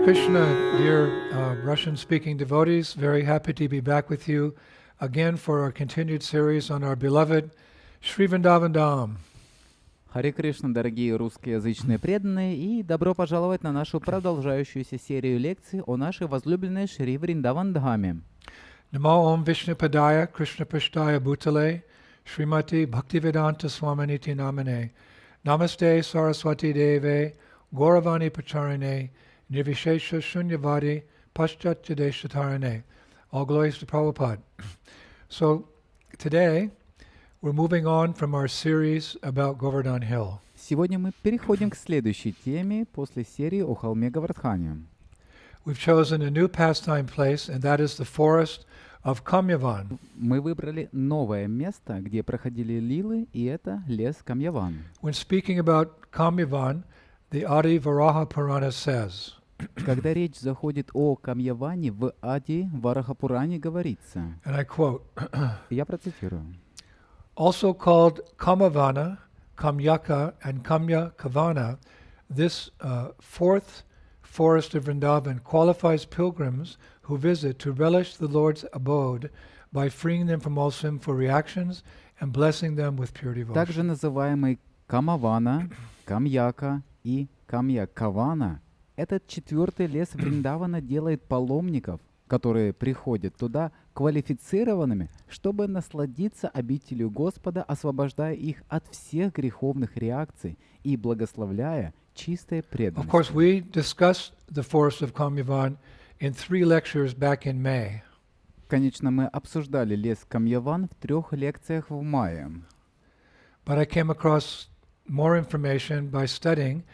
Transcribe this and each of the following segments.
Krishna, dear Russian-speaking devotees. Very happy to be back with you again for our continued series on our beloved Sri Vrindavan Dham. Харе Кришна, дорогие русскоязычные преданные, и добро пожаловать на нашу продолжающуюся серию лекций о нашей возлюбленной Шри Вриндаван-Dhаме. Namo Om Vishnupadaya Krishna Prishtaya Bhutale Srimati Bhaktivedanta Swaminiti Namane Namaste Saraswati Deve Gauravani Pacharine Nirvishesha Shunyavadi Paschatjadeshatarane. All glories to Prabhupada. So today we're moving on from our series about Govardhan Hill. Сегодня мы переходим к следующей теме после серии о холме Говардхане. We've chosen a new pastime place, and that is the Forest of Camiavan. Мы выбрали новое место, где проходили лилы, и это лес Камьяван. When speaking about Kamyavan, the Adi Varaha Purana says, Когда речь заходит о Камьяване, в Ади Варахапуране говорится, and I quote, я процитирую, also called Kamavana, Kamyaka, and Kamyakavana, this fourth forest of Vrindavan qualifies pilgrims who visit to relish the Lord's abode by freeing them from all sinful reactions and blessing them with pure devotion. также называемый Камавана, Камьяка и Камьякавана, этот четвертый лес Вриндавана делает паломников, которые приходят туда, квалифицированными, чтобы насладиться обителью Господа, освобождая их от всех греховных реакций и благословляя чистой Of преданностью. course, we discussed the Forest of Camiavan in 3 lectures back in May. Конечно, мы обсуждали лес Камьяван в 3 лекциях в мае. But I came across more information by studying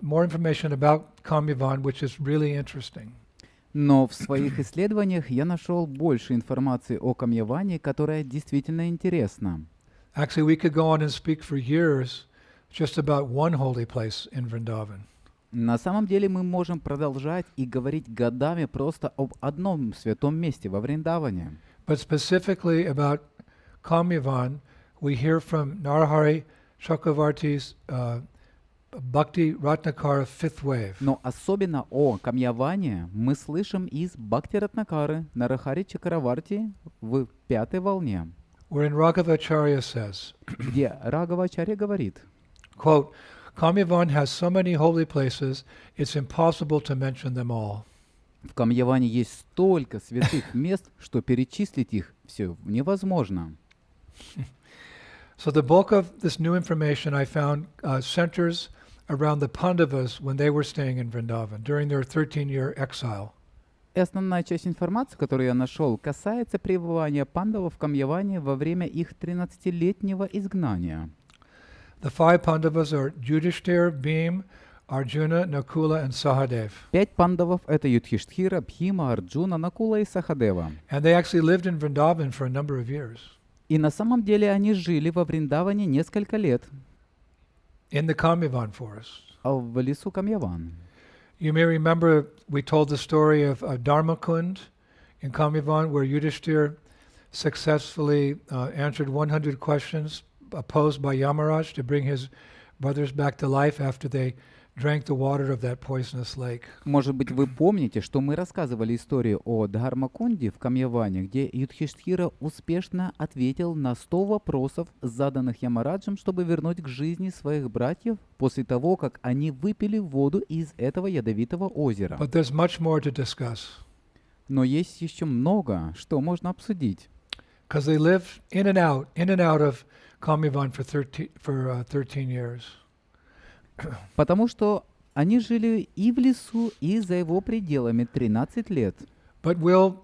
more information about Camiavan, which is really interesting. Но в своих исследованиях я нашел больше информации о Камьяване, которая действительно интересна. Actually, we could go on and speak for years just about one holy place in Vrindavan. На самом деле мы можем продолжать и говорить годами просто об одном святом месте во Вриндаване. But specifically about Camiavan, we hear from Narahari Chakravarti's Bhakti Ratnakara fifth wave. Но особенно о Камьяване мы слышим из Бхакти Ратнакары Нарахари Чакраварти в 5-й волне, Wherein Raghavacharya says, где Рагавачарья говорит, quote, Camiavan has so many holy places, it's impossible to mention them all. в Камьяване есть столько святых мест, что перечислить их все невозможно. So the bulk of this new information I found centers around the Pandavas when they were staying in Vrindavan during their 13-year exile. И основная часть информации, которую я нашел, касается пребывания пандавов в Камьяване во время их 13-летнего изгнания. The 5 Pandavas are Yudhishthir, Bhim, Arjuna, Nakula, and Sahadev. 5 пандавов — это Юдхиштхира, Бхима, Арджуна, Накула и Сахадева. And they actually lived in Vrindavan for a number of years. И на самом деле они жили во Вриндаване несколько лет, In the Kamyavan forest. в лесу Камьяван. You may remember we told the story of Dharmakund in Kamyavan where Yudhishthir successfully answered 100 questions posed by Yamaraj to bring his brothers back to life after they drank the water of that poisonous lake. Может быть, вы помните, что мы рассказывали историю о Дхармакунде в Камьяване, где Юдхиштхира успешно ответил на 100 вопросов, заданных Ямараджем, чтобы вернуть к жизни своих братьев после того, как они выпили воду из этого ядовитого озера. But there's much more to discuss. Но есть еще много, что можно обсудить. Because they lived in and out of Kamyavan for 13 years. Потому что они жили и в лесу, и за его пределами 13 лет. But we'll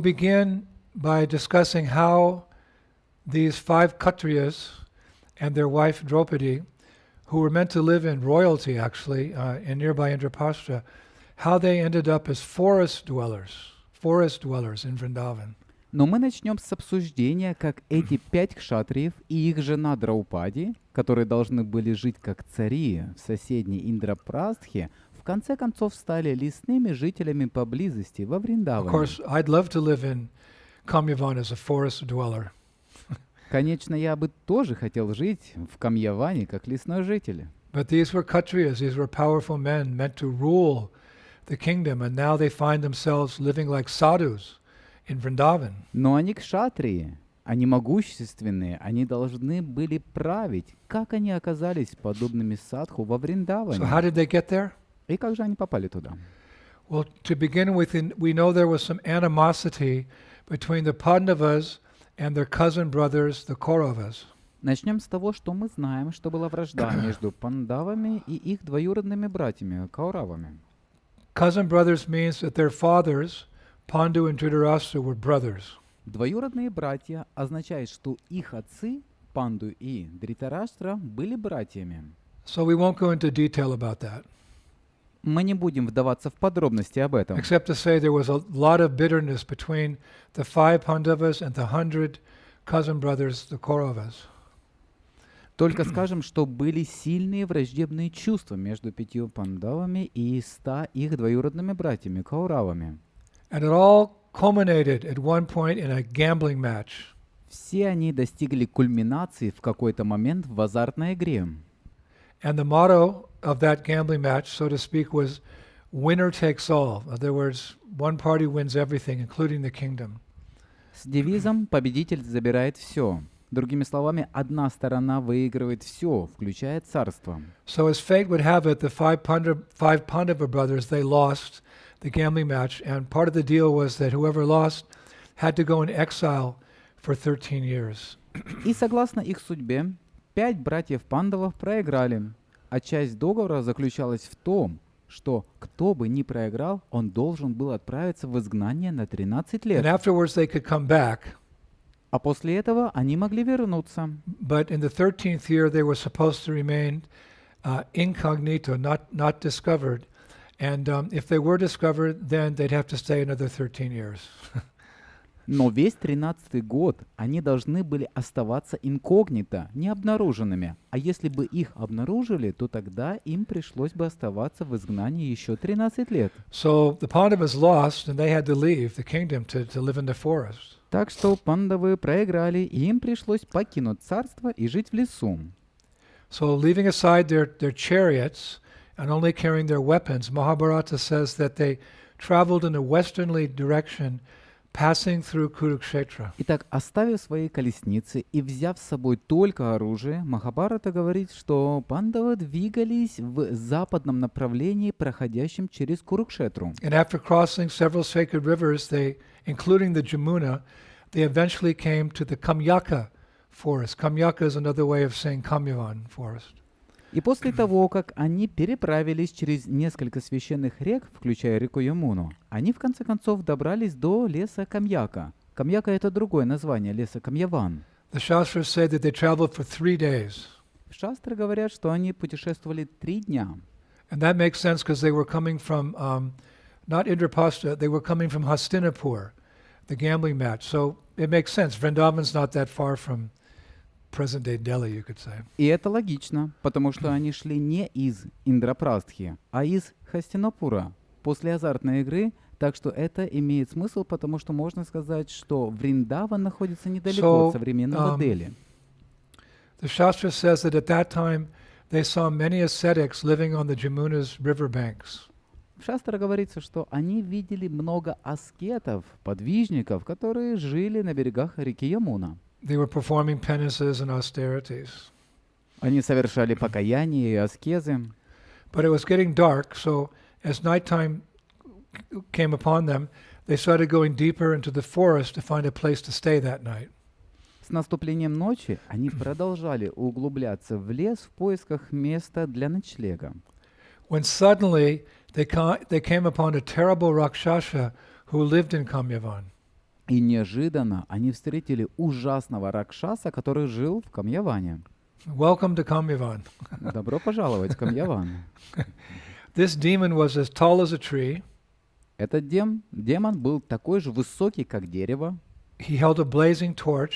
begin by discussing how these 5 Kshatriyas and their wife Draupadi, who were meant to live in royalty actually in nearby Indraprastha, how they ended up as forest dwellers in Vrindavan. Но мы начнем с обсуждения, как эти 5 кшатриев и их жена Драупади, которые должны были жить как цари в соседней Индрапрастхе, в конце концов стали лесными жителями поблизости во Of Вриндаване. course, I'd love to live in Kamyavan as a forest dweller. Конечно, я бы тоже хотел жить в Камьяване как лесной житель. But these were Kshatriyas, these were powerful men meant to rule the kingdom, and now they find themselves living like sadhus in Vrindavan. Но они кшатрии, они могущественные, они должны были править. Как они оказались подобными садху во So how Вриндаване? did they get there? И как же они попали туда? Well, to begin with, we know there was some animosity between the Pandavas and their cousin brothers, the Kauravas. Начнем с того, что мы знаем, что была вражда между пандавами и их двоюродными братьями, кауравами. Cousin brothers means that their fathers, Pandu and Dhritarashtra, were brothers. Двоюродные братья означает, что их отцы, Панду и Дритараштра, были братьями. So we won't go into detail about that, Мы не будем вдаваться в подробности об этом. except to say there was a lot of bitterness between the 5 Pandavas and the 100 cousin brothers, the Kauravas. Только скажем, что были сильные враждебные чувства между 5 пандавами и 100 их двоюродными братьями, кауравами. And it all culminated at one point in a gambling match. Все они достигли кульминации в какой-то момент в азартной игре. And the motto of that gambling match, so to speak, was winner takes all. In other words, one party wins everything, including the kingdom. С девизом «Победитель забирает все». Другими словами, одна сторона выигрывает все, включая царство. So as fate would have it, the five Pandava brothers, they lost the gambling match, and part of the deal was that whoever lost had to go in exile for 13 years. И согласно их судьбе, 5 братьев Пандавов проиграли, а часть договора заключалась в том, что кто бы ни проиграл, он должен был отправиться в изгнание на 13 And лет. afterwards they could come back, А после этого они могли вернуться. but in the 13th year they were supposed to remain incognito, not discovered. And if they were discovered, then they'd have to stay another 13 years. Но весь 13-й год они должны были оставаться инкогнито, необнаруженными. А если бы их обнаружили, то тогда им пришлось бы оставаться в изгнании еще 13 лет. So the Pandavas lost, and they had to leave the kingdom to live in the forest. Так что пандавы проиграли, и им пришлось покинуть царство и жить в лесу. So leaving aside their chariots and only carrying their weapons, Mahabharata says that they traveled in a westernly direction, passing through Kurukshetra. Итак, оставив свои колесницы и взяв с собой только оружие, Махабхарата говорит, что пандавы двигались в западном направлении, проходящем через Курукшетру. And after crossing several sacred rivers, including the Jamuna, they eventually came to the Kamyaka Forest. Kamyaka is another way of saying Kamyavan Forest. И после того, как они переправились через несколько священных рек, включая реку Ямуну, они в конце концов добрались до леса Камьяка. Камьяка — это другое название леса Камьяван. The Shastras say that they traveled for 3 days. Шастры говорят, что они путешествовали 3 дня. And that makes sense because they were coming from, not Indraprastha, they were coming from Hastinapur, the gambling match. So it makes sense. Vrindavan's not that far from present-day Delhi, you could say. И это логично, потому что они шли не из Индрапрастхи, а из Хастинапура после азартной игры, так что это имеет смысл, потому что можно сказать, что Вриндаван находится недалеко от современного Дели. The Shastra says that at that time they saw many ascetics living on the Jamuna's riverbanks. В Шастре говорится, что они видели много аскетов, подвижников, которые жили на берегах реки Ямуна. They were performing penances and austerities. Они совершали покаяние и аскезы. But it was getting dark, so as nighttime came upon them, they started going deeper into the forest to find a place to stay that night. С наступлением ночи они продолжали углубляться в лес в поисках места для ночлега. When suddenly they came upon a terrible Rakshasa who lived in Kamyavan. И неожиданно они встретили ужасного Ракшаса, который жил в Камьяване. Welcome to Kamyavan. Добро пожаловать в Камьяван. This demon was as tall as a tree. Этот демон был такой же высокий, как дерево. He held a blazing torch.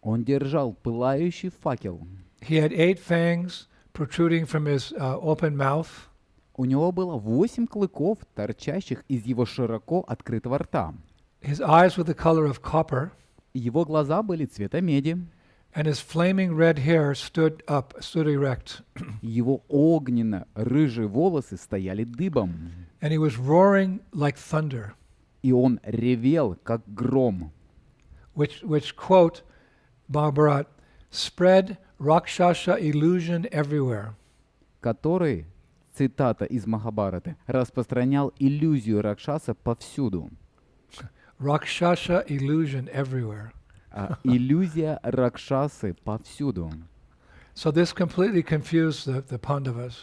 Он держал пылающий факел. He had 8 fangs protruding from his open mouth. У него было 8 клыков, торчащих из его широко открытого рта. His eyes were the color of copper. Его глаза были цвета меди. And his flaming red hair stood erect. Его огненно-рыжие волосы стояли дыбом. and he was roaring like thunder, и он ревел, как гром, which quote Mahabharat, spread Rakshasa illusion everywhere. который, цитата из Махабхараты, распространял иллюзию Ракшаса повсюду. Rakshasa illusion everywhere. Иллюзия Ракшасы повсюду. So this completely confused the Pandavas.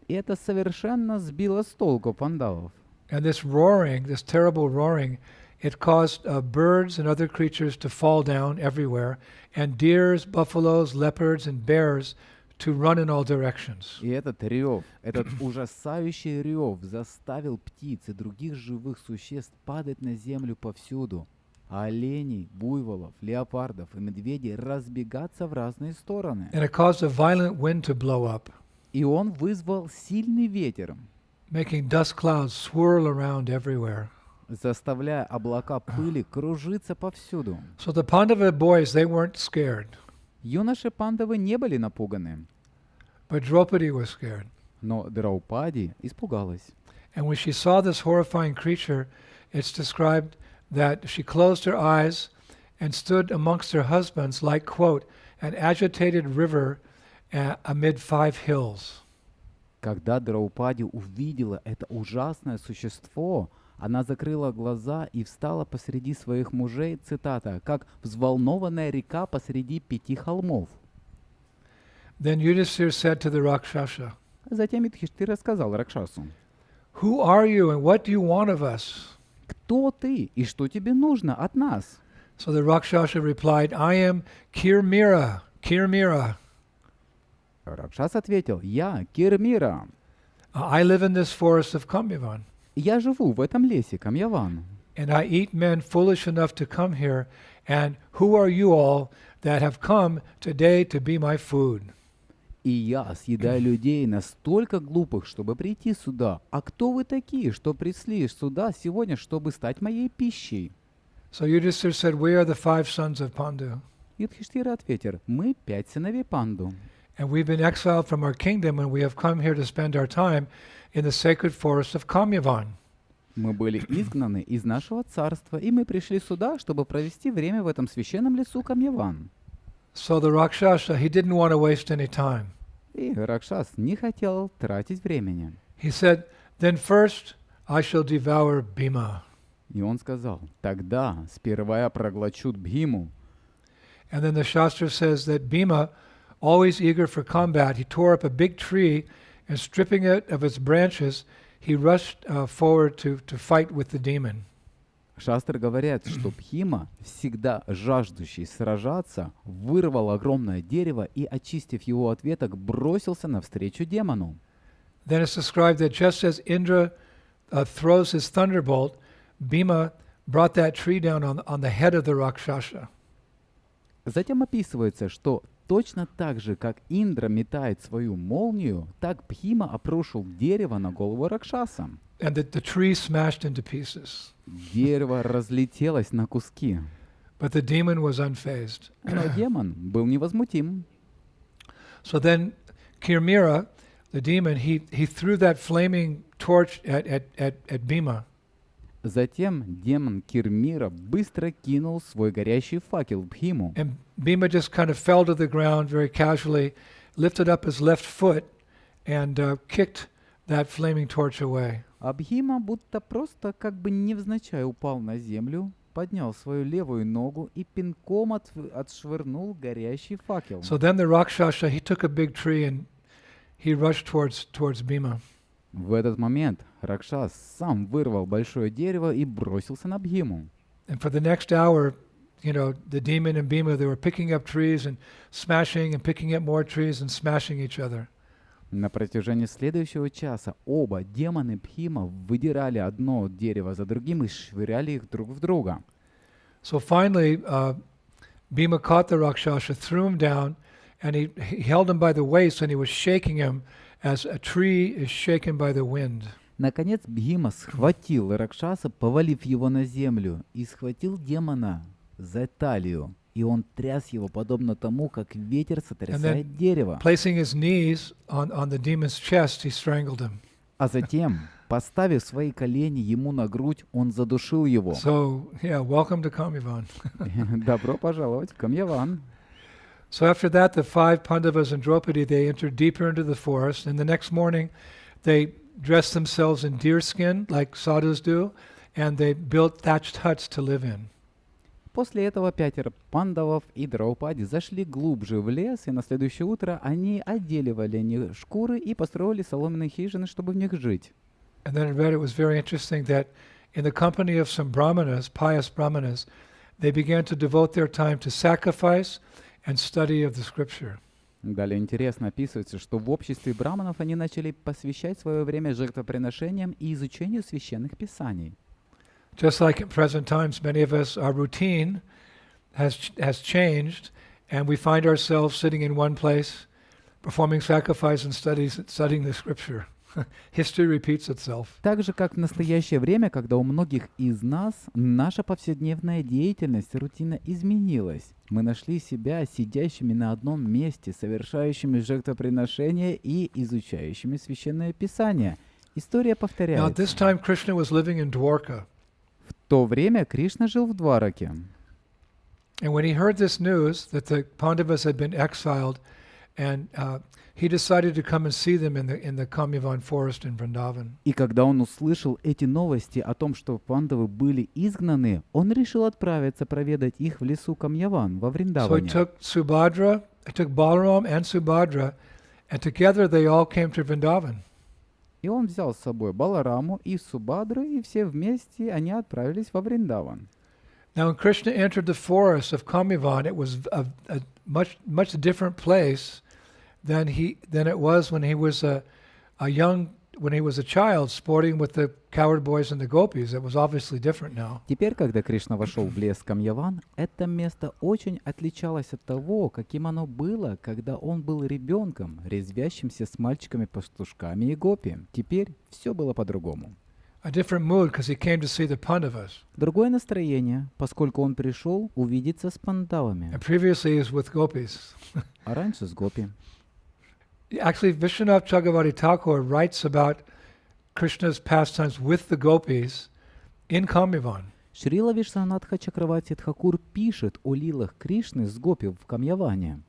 И это совершенно сбило с толку пандавов. And this roaring, this terrible roaring, it caused birds and other creatures to fall down everywhere, and deers, buffaloes, leopards, and bears to run in all directions. И этот рев, этот ужасающий рев заставил птиц и других живых существ падать на землю повсюду, а оленей, буйволов, леопардов и медведей разбегаться в разные стороны. And it caused a violent wind to blow up, И он вызвал сильный ветер, making dust clouds swirl around everywhere. заставляя облака пыли кружиться повсюду. So the Pandava boys, they weren't scared, Юноши Пандавы не были напуганы, but Draupadi was scared. но Драупади испугалась. And when she saw this horrifying creature, it's described that she closed her eyes and stood amongst her husbands like, quote, an agitated river amid 5 hills. Когда Драупади увидела это ужасное существо, она закрыла глаза и встала посреди своих мужей, цитата, как взволнованная река посреди 5 холмов. Then Yudhisthira said to the Rakshasa, Затем Юдхиштхира сказал Ракшасу: who are you and what do you want of us? «Кто ты и что тебе нужно от нас?» So the Rakshasa replied, I am Kirmira, Kirmira. Ракшас ответил: «Я Кирмира. I live in this forest of Camiavan, Я живу в этом лесе Камьяван, and I eat men foolish enough to come here, and who are you all that have come today to be my food? и я съедаю людей настолько глупых, чтобы прийти сюда. А кто вы такие, что пришли сюда сегодня, чтобы стать моей пищей?» So Yudhisthira said, we are the 5 sons of Pandu, Юдхиштхира ответил: «Мы 5 сыновей Панду, and we've been exiled from our kingdom, and we have come here to spend our time in the sacred forest of Camiavan. мы были изгнаны из нашего царства, и мы пришли сюда, чтобы провести время в этом священном лесу Камьяван». So the Rakshasa, he didn't want to waste any time. И Ракшас не хотел тратить времени. He said, then first I shall devour Bhima. И он сказал: «Тогда сперва я проглочу Бхиму». And then the Shastra says that Bhima, always eager for combat, he tore up a big tree and stripping it of its branches, he rushed forward to fight with the demon. Шастры говорят, что Бхима, всегда жаждущий сражаться, вырвал огромное дерево и, очистив его от веток, бросился навстречу демону. Then it's described that just as Indra throws his thunderbolt, Bhima brought that tree down on the head of the Rakshasa. Затем описывается, что точно так же, как Индра метает свою молнию, так Бхима обрушил дерево на голову Ракшаса. And that the tree smashed into pieces. Дерево разлетелось на куски, But the demon was unfazed. но демон был невозмутим. So then Kirmira, the demon, he threw that flaming torch at Bhima. Затем демон Кирмира быстро кинул свой горящий факел в Бхиму. And Bhima just kind of fell to the ground very casually, lifted up his left foot, and kicked that flaming torch away. А Бхима будто просто как бы невзначай упал на землю, поднял свою левую ногу и пинком отшвырнул горящий факел. So then the Rakshasa, he took a big tree and he rushed towards Bhima. В этот момент Ракшас сам вырвал большое дерево и бросился на Бхиму. And for the next hour, you know, the demon and Bhima, they were picking up trees and smashing and picking up more trees and smashing each other. На протяжении следующего часа оба демона Бхима выдирали одно дерево за другим и швыряли их друг в друга. So finally, Bhima caught the Rakshasa, threw him down, and he held him by the waist, and he was shaking him as a tree is shaken by the wind. Наконец Бхима схватил Ракшаса, повалив его на землю, и схватил демона за талию. И он тряс его, подобно тому, как ветер сотрясает дерево. Placing his knees on the demon's chest, he strangled him. А затем, Поставив свои колени ему на грудь, он задушил его. So, yeah, welcome to Kamyavan. Добро пожаловать в Камьяван. So after that, the 5 Pandavas and Draupadi, they entered deeper into the forest, and the next morning they dressed themselves in deer skin, like sadhus do, and they built thatched huts to live in. После этого 5 пандавов и Драупади зашли глубже в лес, и на следующее утро они одели в оленьи шкуры и построили соломенные хижины, чтобы в них жить. And then I read it was very interesting that in the company of some brahmanas, pious brahmanas, they began to devote their time to sacrifice and study of the scripture. Далее интересно описывается, что в обществе браманов они начали посвящать свое время жертвоприношениям и изучению священных писаний. Just like in present times, many of us, our routine has changed, and we find ourselves sitting in one place, performing sacrifice and studying the scripture. History repeats itself. Так же, как в настоящее время, когда у многих из нас наша повседневная деятельность, рутина изменилась. Мы нашли себя сидящими на одном месте, совершающими жертвоприношения и изучающими священное писание. История Now, at повторяется. this time, Krishna was living in Dwarka. В то время Кришна жил в Двараке. And when he heard this news that the Pandavas had been exiled, and he decided to come and see them in the Kamyavan Forest in Vrindavan. И когда он услышал эти новости о том, что пандавы были изгнаны, он решил отправиться проведать их в лесу Камьяван во So he Вриндаване. took Balaram and Subhadra, and together they all came to Vrindavan. И он взял с собой Балараму и Субадру, и все вместе они отправились во Вриндаван. Now, when Krishna entered the forest of Kamyavan, it was a much different place than it was when he was a child sporting with the cowherd boys and the gopis. It was obviously different now. Теперь, когда Кришна вошел в лес Камьяван, это место очень отличалось от того, каким оно было, когда он был ребенком, резвящимся с мальчиками-пастушками и гопи. Теперь все было по-другому. A different mood because he came to see the Pandavas. Другое настроение, поскольку он пришел увидеться с пандавами, And previously he was with gopis. а раньше с гопи. Actually, Vishwanath Chakravarti Thakur writes about Krishna's pastimes with the gopis in Kamyavan. Шрила Вишванатха Чакраварти Тхакур пишет о лилах Кришны с гопи в Камьяване.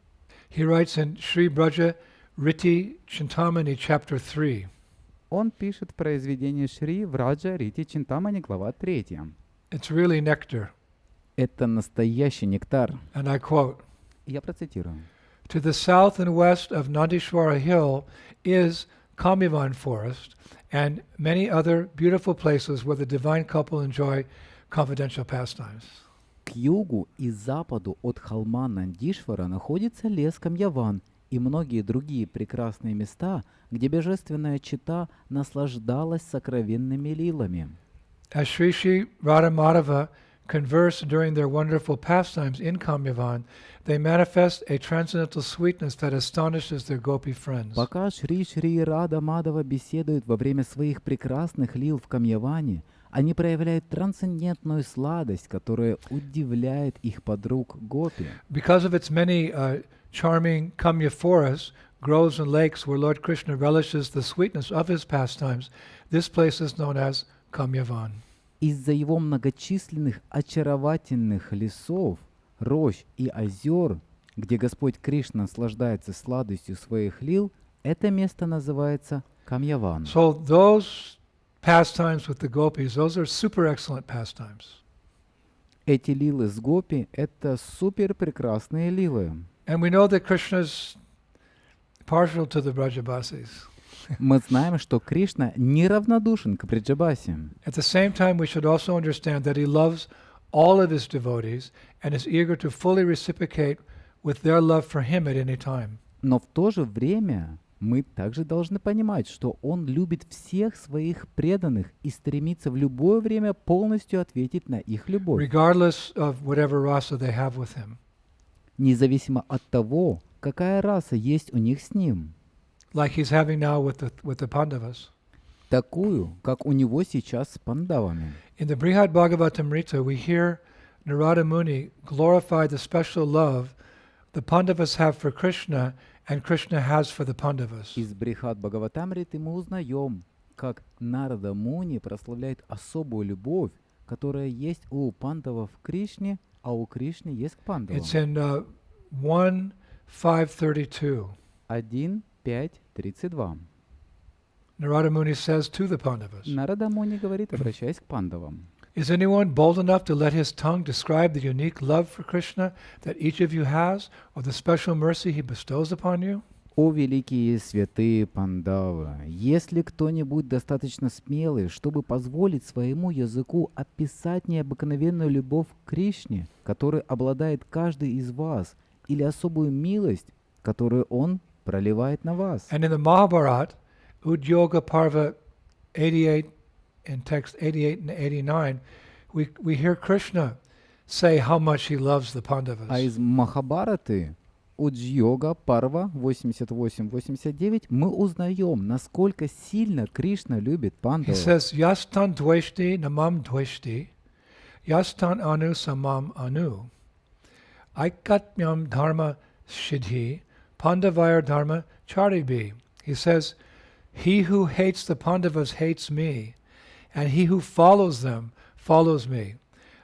He writes in Sri Braja Riti Chintamani, chapter 3. Он пишет в произведении Шри Враджа Рити Чинтамани, глава 3. It's really nectar. Это настоящий нектар. And I quote, Я процитирую. To the south and west of Nandishwara Hill is Kamyavan Forest and many other beautiful places where the divine couple enjoy confidential pastimes. К югу и западу от холма Нандишвара находится лес Камьяван и многие другие прекрасные места, где божественная чета наслаждалась сокровенными лилами. As Sri Sri Radha Madhava converse during their wonderful pastimes in Kamyavan, they manifest a transcendental sweetness that astonishes their gopi friends. Пока Шри Рада Мадава беседуют во время своих прекрасных лил в Камьяване, они проявляют трансцендентную сладость, которая удивляет их подруг гопи. Because of its many charming Kamya forests, groves and lakes where Lord Krishna relishes the sweetness of his pastimes, this place is known as Kamyavan. Из-за его многочисленных очаровательных лесов, рощ и озер, где Господь Кришна наслаждается сладостью своих лил, это место называется Камьяван. So those pastimes with the gopis, those are super excellent pastimes. Эти лилы с гопи — это супер прекрасные лилы. And we know that Krishna's partial to the Brajabasis. Мы знаем, что Кришна неравнодушен к Бриджабасе. At the same time, we should also understand that he loves all of his devotees and is eager to fully reciprocate with their love for him at any time. Но в то же время мы также должны понимать, что Он любит всех своих преданных и стремится в любое время полностью ответить на их любовь, Regardless of whatever rasa they have with him. независимо от того, какая раса есть у них с Ним, Like he's having now with the Pandavas. такую, как у Него сейчас с пандавами. In the Brihad Bhagavatamrita, we hear Narada Muni glorify the special love the Pandavas have for Krishna and Krishna has for the Pandavas. Из Брихат Бхагаватамриты мы узнаем, как Нарада Муни прославляет особую любовь, которая есть у пандавов к Кришне, а у Кришны есть к пандавам. It's in 1:5:32. 1.5.32. Narada Muni says to the Pandavas, Нарада Муни говорит, обращаясь к пандавам. Is anyone bold enough to let his tongue describe the unique love for Krishna that each of you has, or the special mercy he bestows upon you? О великие святые Пандавы, если кто-нибудь достаточно смелый, чтобы позволить своему языку описать необыкновенную любовь к Кришне, которой обладает каждый из вас, или особую милость, которую он проливает на вас. And in the Mahabharata, Udyoga Parva 88, in text 88 and 89, we hear Krishna say how much he loves the Pandavas. А из Махабараты, Уджьога Парва 88-89, мы узнаем, насколько сильно Кришна любит He пандавов. says, Yastan dveshti namam dveshti, yastan anu samam anu, aikatmyam dharma shidhi, pandavayar dharma charibi. He says, he who hates the Pandavas hates me, and he who follows them follows me.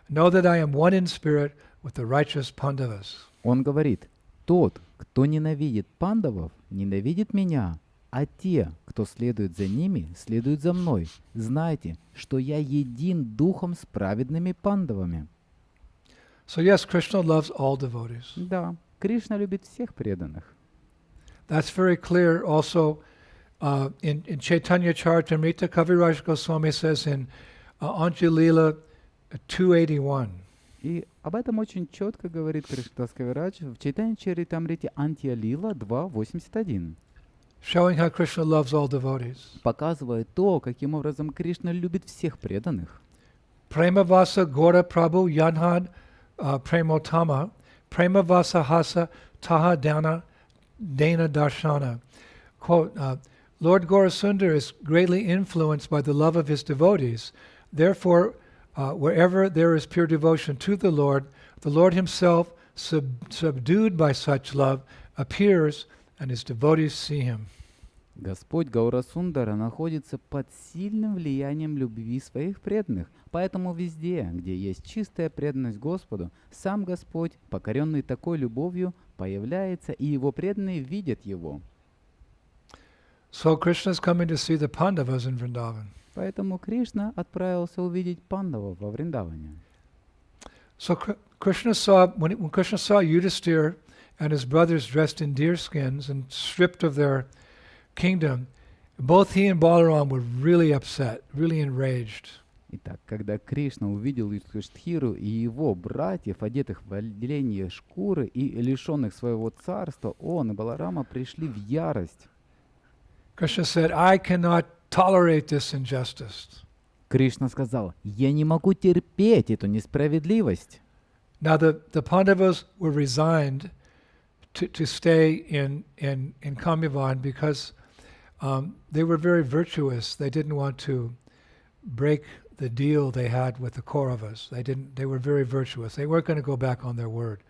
Know that I am one in spirit with the righteous Pandavas. Он говорит, тот, кто ненавидит пандавов, ненавидит меня, а те, кто следует за ними, следуют за мной. Знайте, что я един духом с праведными пандавами. So yes, Krishna loves all devotees. Да, Кришна любит всех преданных. That's very clear also in Chaitanya Charitamrita. Kaviraj Goswami says in Anjalila 281. И об этом очень четко говорит Кришнадас Кавирадж в Чайтанья Чаритамрите Антья-лила 2.81. Showing how Krishna loves all devotees. Показывает то, каким образом Кришна любит всех преданных. Premavasa Gora Prabhu Yanhad Premotama Premavasa Hasa Taha Dana Darshana. Quote, Lord Gaurasundar is greatly influenced by the love of his devotees. Therefore, wherever there is pure devotion to the Lord himself, subdued by such love, appears and his devotees see him. Господь Гаурасундара находится под сильным влиянием любви своих преданных. Поэтому везде, где есть чистая преданность Господу, сам Господь, покоренный такой любовью, появляется, и его преданные видят его. So Krishna is coming to see the Pandavas in Vrindavan. Поэтому Кришна отправился увидеть пандавов во Вриндаване. So Krishna saw, when Krishna saw Yudhisthira and his brothers dressed in deer skins and stripped of their kingdom, both he and Balaram were really upset, really enraged. Итак, когда Кришна увидел Юдхиштхиру и его братьев, одетых в оленьи шкуры и лишенных своего царства, он и Баларама пришли в ярость. Krishna said, I cannot tolerate this injustice. Кришна сказал, я не могу терпеть эту несправедливость. Now the Pandavas were resigned to stay in Kamyavan because they were very virtuous. They didn't want to break the deal they had with the Kauravas. They were very virtuous. They weren't going to go back on their word.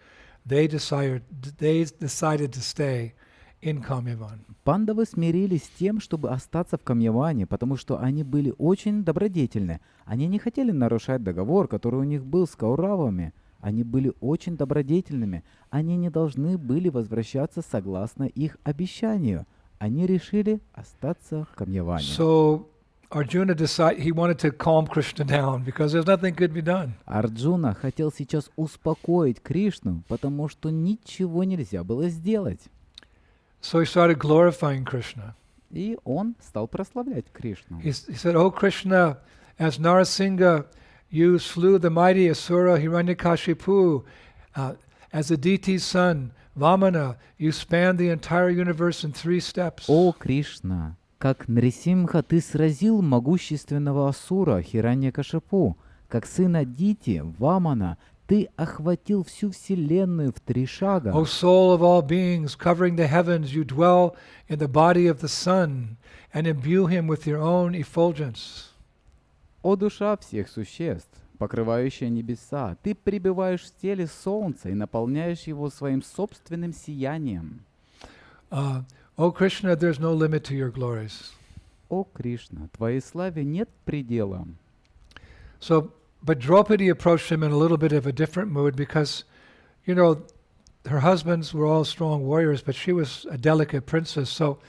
They decided to stay in Kamyavan. Пандавы смирились с тем, чтобы остаться в Камьяване, потому что они были очень добродетельны. Они не хотели нарушать договор, который у них был с Кауравами. Они были очень добродетельными. Они не должны были возвращаться согласно их обещанию. Они решили остаться в Камьяване. So Arjuna decided he wanted to calm Krishna down because there's nothing could be done. Арджуна хотел сейчас успокоить Кришну, потому что ничего нельзя было сделать. So he started glorifying Krishna. И он стал прославлять Кришну. He said, "Oh Krishna, as Narasingha, you slew the mighty Asura Hiranyakashipu. As Aditi's son, Vamana, you spanned the entire universe in 3 steps." О Кришна, как Нрисимха ты сразил могущественного Асура Хираньякашипу, как сын Адити, Вамана, ты охватил всю вселенную в 3 шага. O soul of all beings, covering the heavens, you dwell in the body of the sun and imbue him with your own effulgence. О душа всех существ, покрывающая небеса, ты пребываешь в теле солнца и наполняешь его своим собственным сиянием. O Krishna, there's no limit to your glories. «О, Кришна, твоей славе нет предела». So, but Draupadi approached him in a little bit of a different mood because, you know, her husbands were all strong warriors, but she was a delicate princess, so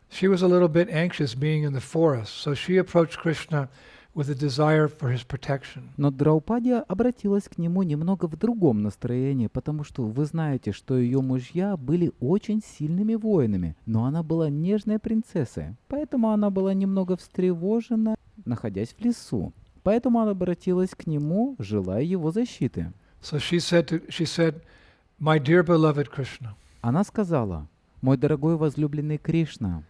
she was a little bit anxious being in the forest. So she approached Krishna with a desire for his protection. Но Драупади обратилась к нему немного в другом настроении, потому что вы знаете, что ее мужья были очень сильными воинами, но она была нежной принцессой, поэтому она была немного встревожена, находясь в лесу. Поэтому она обратилась к нему, желая его защиты. So she said, "My dear beloved Krishna, Она сказала: «Мой дорогой возлюбленный Кришна,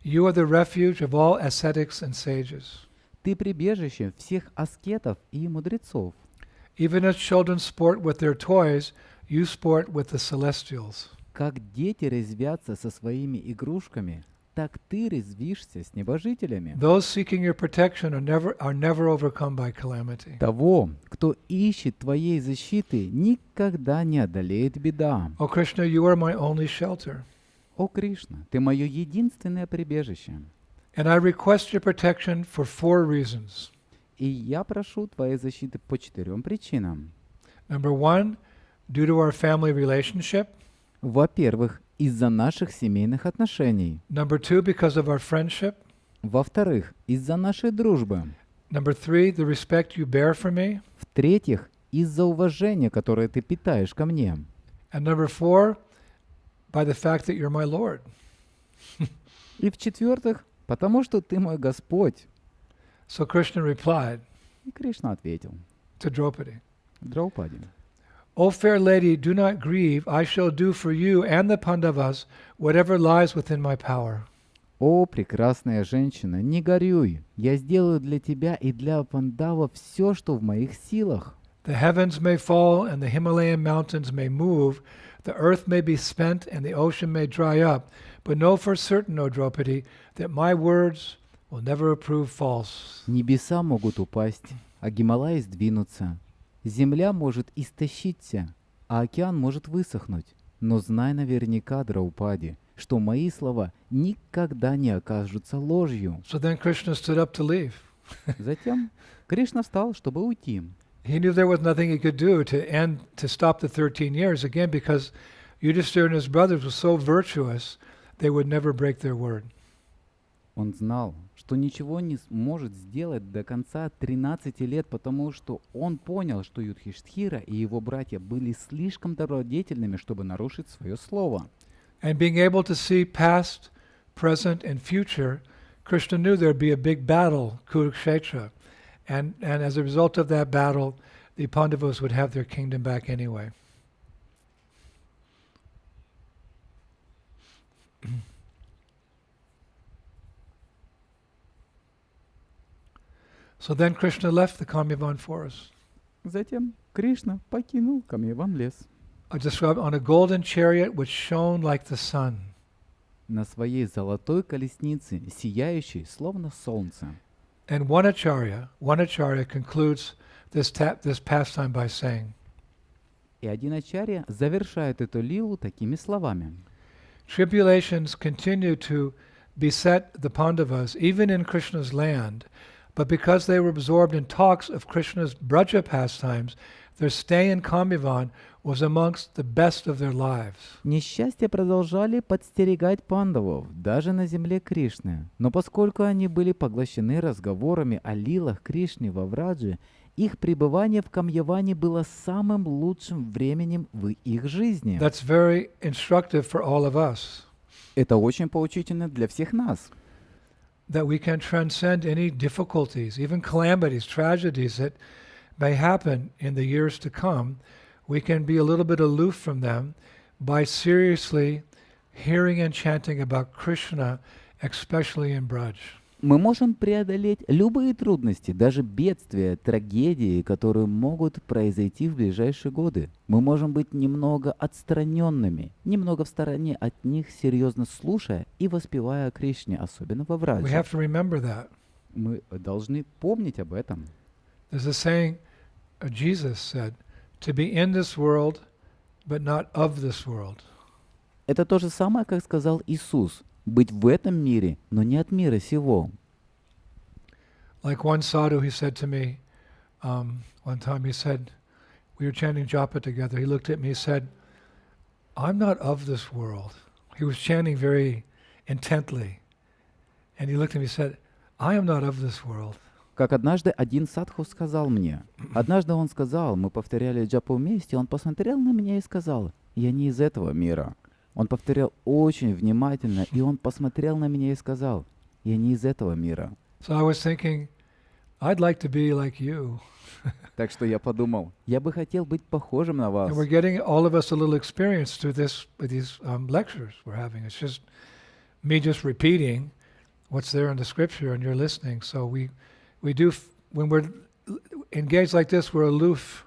you are the refuge of all ascetics and sages. ты прибежище всех аскетов и мудрецов. Even as children sport with their toys, you sport with the celestials." Как дети резвятся со своими игрушками, так ты резвишься с небожителями. Those seeking your protection are never overcome by calamity. Того, кто ищет твоей защиты, никогда не одолеет беда. O Krishna, you are my only shelter, О, Кришна, ты мое единственное прибежище. and I request your protection for 4 reasons. И я прошу твоей защиты по 4 причинам. Number 1, due to our family relationship. Во-первых, из-за наших семейных отношений. Number 2, because of our friendship. Во-вторых, из-за нашей дружбы. Number 3, the respect you bear for me. В-третьих, из-за уважения, которое ты питаешь ко мне. And number 4, by the fact that you're my Lord. И в-четвертых, потому что ты мой Господь. So Krishna replied И Кришна ответил to Draupadi, Драупади: O fair lady, do not grieve. I shall do for you and the Pandavas whatever lies within my power. «О, прекрасная женщина, не горюй! Я сделаю для тебя и для Пандавов все, что в моих силах. The heavens may fall and the Himalayan mountains may move, the earth may be spent and the ocean may dry up, but know for certain, O Draupadi, that my words will never prove false." Небеса могут упасть, а Гималаи сдвинутся. Земля может истощиться, а океан может высохнуть. Но знай наверняка, Драупади, что мои слова никогда не окажутся ложью». So then Krishna stood up to leave. Затем Кришна встал, чтобы уйти. He knew there was nothing he could do to stop the 13 years, again, because Yudhishthira and his brothers were so virtuous, they would never break their word. Он знал, что ничего не сможет сделать до конца 13 лет, потому что он понял, что Юдхиштхира и его братья были слишком добродетельными, чтобы нарушить свое слово. And being able to see past, present, and future, Krishna knew there'd be a big battle, Kurukshetra. And as a result of that battle, the Pandavas would have their kingdom back anyway. So then Krishna left the Kamyavan forest, Затем Кришна покинул Камьяван лес described on a golden chariot which shone like the sun. на своей золотой колеснице, сияющей, словно солнце. And one acharya concludes this pastime by saying, И один ачарья завершает эту лилу такими словами. Tribulations continue to beset the Pandavas even in Krishna's land, but because they were absorbed in talks of Krishna's Braja pastimes, their stay in Kamyavan was amongst the best of their lives. Несчастья продолжали подстерегать пандавов, даже на земле Кришны. Но поскольку они были поглощены разговорами о лилах Кришны во Враджи, их пребывание в Камьяване было самым лучшим временем в их жизни. That's very instructive for all of us, Это очень поучительно для всех нас. that we can transcend any difficulties, even calamities, tragedies that may happen in the years to come. We can be a little bit aloof from them by seriously hearing and chanting about Krishna, especially in Braj. Мы можем преодолеть любые трудности, даже бедствия, трагедии, которые могут произойти в ближайшие годы. Мы можем быть немного отстраненными, немного в стороне от них, серьезно слушая и воспевая о Кришне, особенно во We Враджи. have to remember that. Мы должны помнить об этом. There's a saying Jesus said, to be in this world, but not of this world. Это то же самое, как сказал Иисус. быть в этом мире, но не от мира сего. Like one sadhu, he said to me, one time he said, we were chanting japa together, he looked at me, he said, I'm not of this world. He was chanting very intently. And he looked at me and said, I am not of this world. Как однажды один садху сказал мне. Однажды он сказал, мы повторяли джапу вместе, он посмотрел на меня и сказал, я не из этого мира. Он повторял очень внимательно, и он посмотрел на меня и сказал, я не из этого мира. So I was thinking, I'd like to be like you. Так что я подумал, я бы хотел быть похожим на вас. And we're getting all of us a little experience through this, with these lectures we're having. It's just me just repeating what's there in the scripture, and you're listening. So we do, when we're engaged like this, we're aloof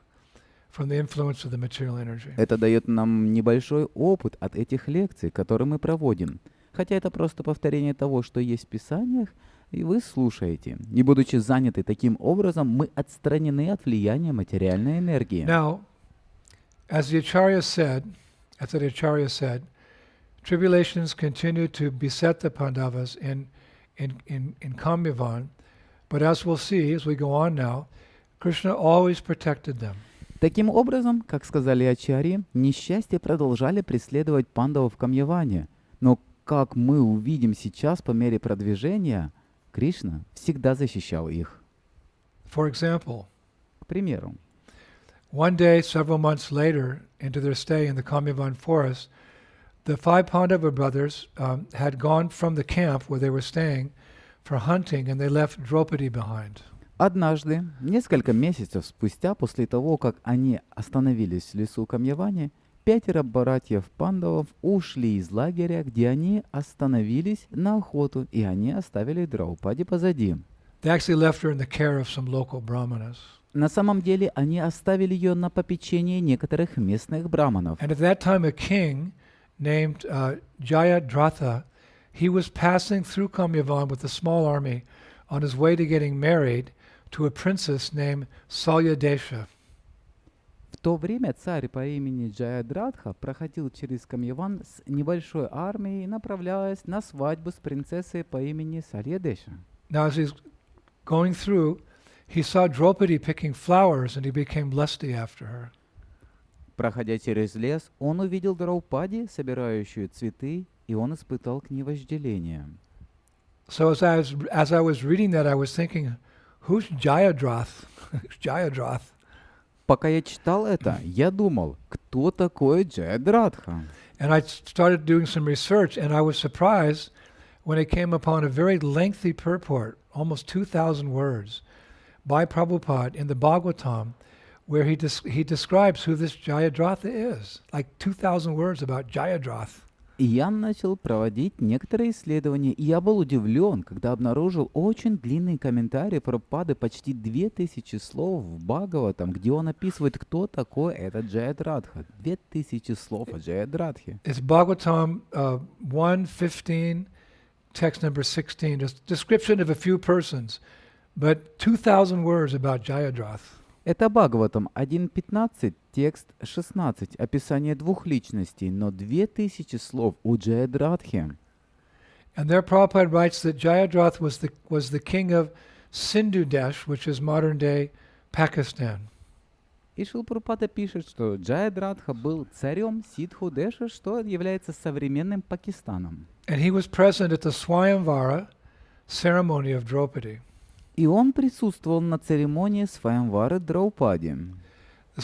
from the influence of the material energy. Это дает нам небольшой опыт от этих лекций, которые мы проводим. Хотя это просто повторение того, что есть в Писаниях, и вы слушаете. И будучи заняты таким образом, мы отстранены от влияния материальной энергии. Now, as the Acharya said, tribulations continue to beset the Pandavas in Kamyavan, but as we'll see as we go on now, Krishna always protected them. Таким образом, как сказали ачарьи, несчастья продолжали преследовать пандавов в Камьяване. Но, как мы увидим сейчас по мере продвижения, Кришна всегда защищал их. For example, К примеру, one day, several months later, into their stay in the Kamyavan Forest, the five Pandava brothers had gone from the camp where they were staying for hunting, and they left Draupadi behind. однажды, несколько месяцев спустя, после того, как они остановились в лесу Камьяване, 5 братьев пандавов ушли из лагеря, где они остановились на охоту, и они оставили Драупади позади. They actually left her in the care of some local brahmanas. На самом деле, они оставили ее на попечение некоторых местных браманов. And at that time, a king named Jayadratha, he was passing through Kamyavan with a small army on his way to getting married to a princess named Salyadesha. В то время царь по имени Джаядратха проходил через Камьяван с небольшой армией, направляясь на свадьбу с принцессой по имени Сальядеша. Now, as he's going through, he saw Draupadi picking flowers, and he became lusty after her. Проходя через лес, он увидел Драупади, собирающую цветы, и он испытал к ней вожделение. So as I was reading that, I was thinking, who's Jayadrath? Who's Jayadrath? Пока я читал это, я думал, кто такой Джаядратха? And I started doing some research, and I was surprised when I came upon a very lengthy purport, almost 2,000 words, by Prabhupada in the Bhagavatam, where he describes who this Jayadratha is, like 2,000 words about Jayadrath. И я начал проводить некоторые исследования, и я был удивлен, когда обнаружил очень длинный комментарий Прабхупады, почти 2000 слов в Бхагаватам, где он описывает, кто такой этот Джаядратха. 2000 слов о Джаядратхе. It's Bhagavatam 1:15, text number 16, just description of a few persons, but 2,000 words about Jayadrath. Это Бхагаватам 1.15, текст 16, описание двух личностей, но 2000 слов у Джаядратхи. And there Prabhupada writes that Jayadrath was the king of Sindhu Desh, which is modern-day Pakistan. И Шрила Прабхупада пишет, что Джаядратха был царем Сидху-Деша, что является современным Пакистаном. And he was present at the Swayamvara ceremony of Draupadi. И он присутствовал на церемонии Сваямвары Драупади.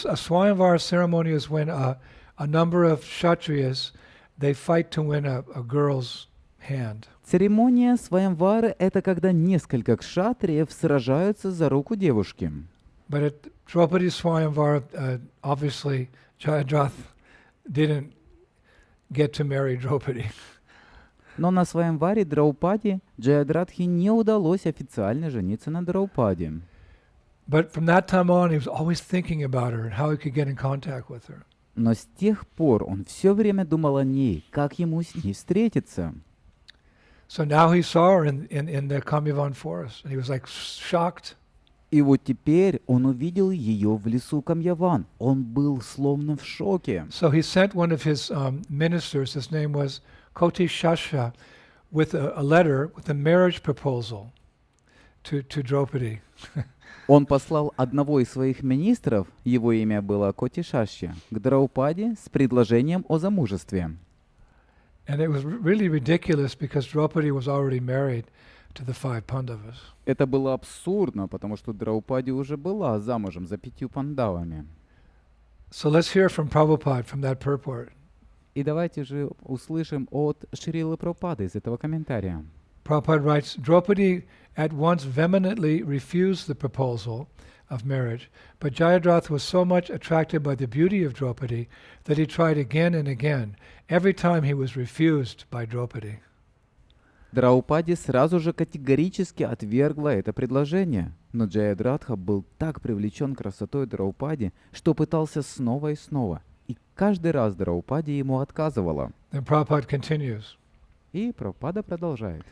A Swayamvara ceremony is when a number of Kshatriyas, they fight to win a girl's hand. Церемония Сваямвары — это когда несколько кшатриев сражаются за руку девушки. But at Draupadi's Swayamvara, obviously Jayadrath didn't get to marry Draupadi. Но на Сваямваре Драупади Джаядратхе не удалось официально жениться на Драупади. But from that time on, he was always thinking about her and how he could get in contact with her. Но с тех пор он все время думал о ней, как ему с ней встретиться. So now he saw her in the Kamyavan forest, and he was like shocked. И вот теперь он увидел ее в лесу Камьяван. Он был словно в шоке. So he sent one of his ministers, his name was Koti Shasha, with a letter with a marriage proposal to Draupadi. Он послал одного из своих министров, его имя было Котишашья, к Драупаде с предложением о замужестве. And it was really ridiculous because Draupadi was already married to the 5 Pandavas. Это было абсурдно, потому что Драупади уже была замужем за 5 пандавами. So let's hear from Prabhupada from that purport. И давайте же услышим от Шрилы Прабхупады из этого комментария. Prabhupada writes, Draupadi at once vehemently refused the proposal of marriage, but Jayadratha was so much attracted by the beauty of Draupadi that he tried again and again, every time he was refused by Draupadi. Драупади сразу же категорически отвергла это предложение, но Джаядратха был так привлечен красотой Драупади, что пытался снова и снова, и каждый раз Драупади ему отказывала. Then Prabhupada continues. И Прабхупада продолжает.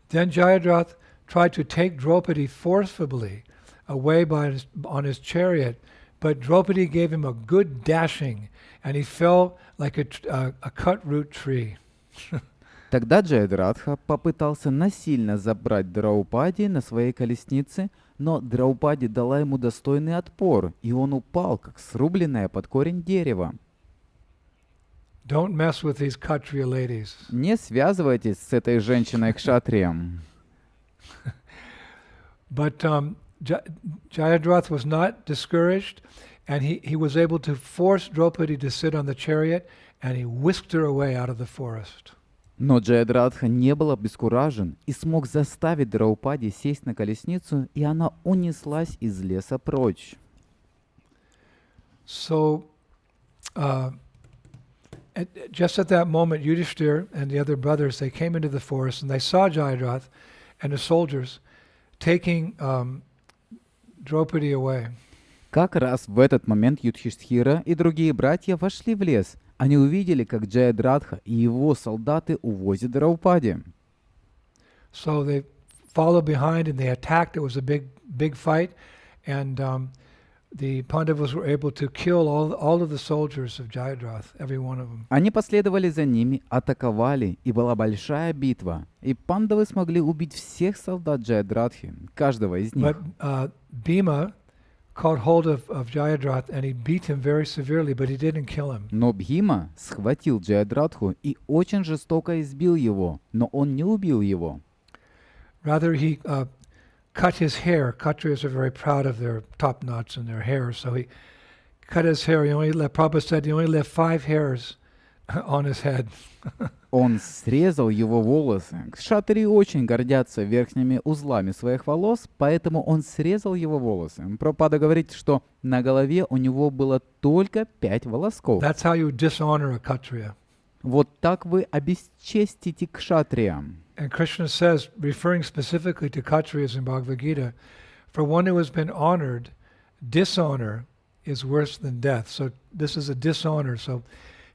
Then Jayadratha tried to take Draupadi forcibly away on his chariot, but Draupadi gave him a good dashing, and he fell like a cut-root tree. Тогда Джаядратха попытался насильно забрать Драупади на своей колеснице, но Драупади дала ему достойный отпор, и он упал, как срубленное под корень дерево. Don't mess with these Kshatriya ladies. Не связывайтесь с этой женщиной-кшатрием. But Jayadratha was not discouraged, and he was able to force Draupadi to sit on the chariot, and he whisked her away out of the forest. Но Джаядратха не был обескуражен и смог заставить Драупади сесть на колесницу, и она унеслась из леса прочь. So, just at that moment, Yudhishthir and the other brothers, they came into the forest, and they saw Jayadratha and the soldiers taking Draupadi away. Как раз в этот момент Юдхиштхира и другие братья вошли в лес. Они увидели, как Джаядратха и его солдаты увозят Драупади. So they followed behind and they attacked. It was a big fight, and the Pandavas were able to kill all of the soldiers of Jayadratha, every one of them. Они последовали за ними, атаковали, и была большая битва. И пандавы смогли убить всех солдат Джаядратхи, каждого из них. But Bhima caught hold of Jayadratha and he beat him very severely, but he didn't kill him. Но Бхима схватил Джаядратху и очень жестоко избил его, но он не убил его. Rather, he cut his hair. Kshatriyas are very proud of their top knots and their hair, so he cut his hair. Prabhupada said he only left 5 hairs on his head. Он срезал его волосы. Кшатрии очень гордятся верхними узлами своих волос, поэтому он срезал его волосы. Прабхупада говорит, что на голове у него было только 5 волосков. That's how you dishonor a Kshatriya. Вот так вы обесчестите кшатрия. And Krishna says, referring specifically to Kshatriyas in Bhagavad Gita, for one who has been honored, dishonor is worse than death. So this is a dishonor. So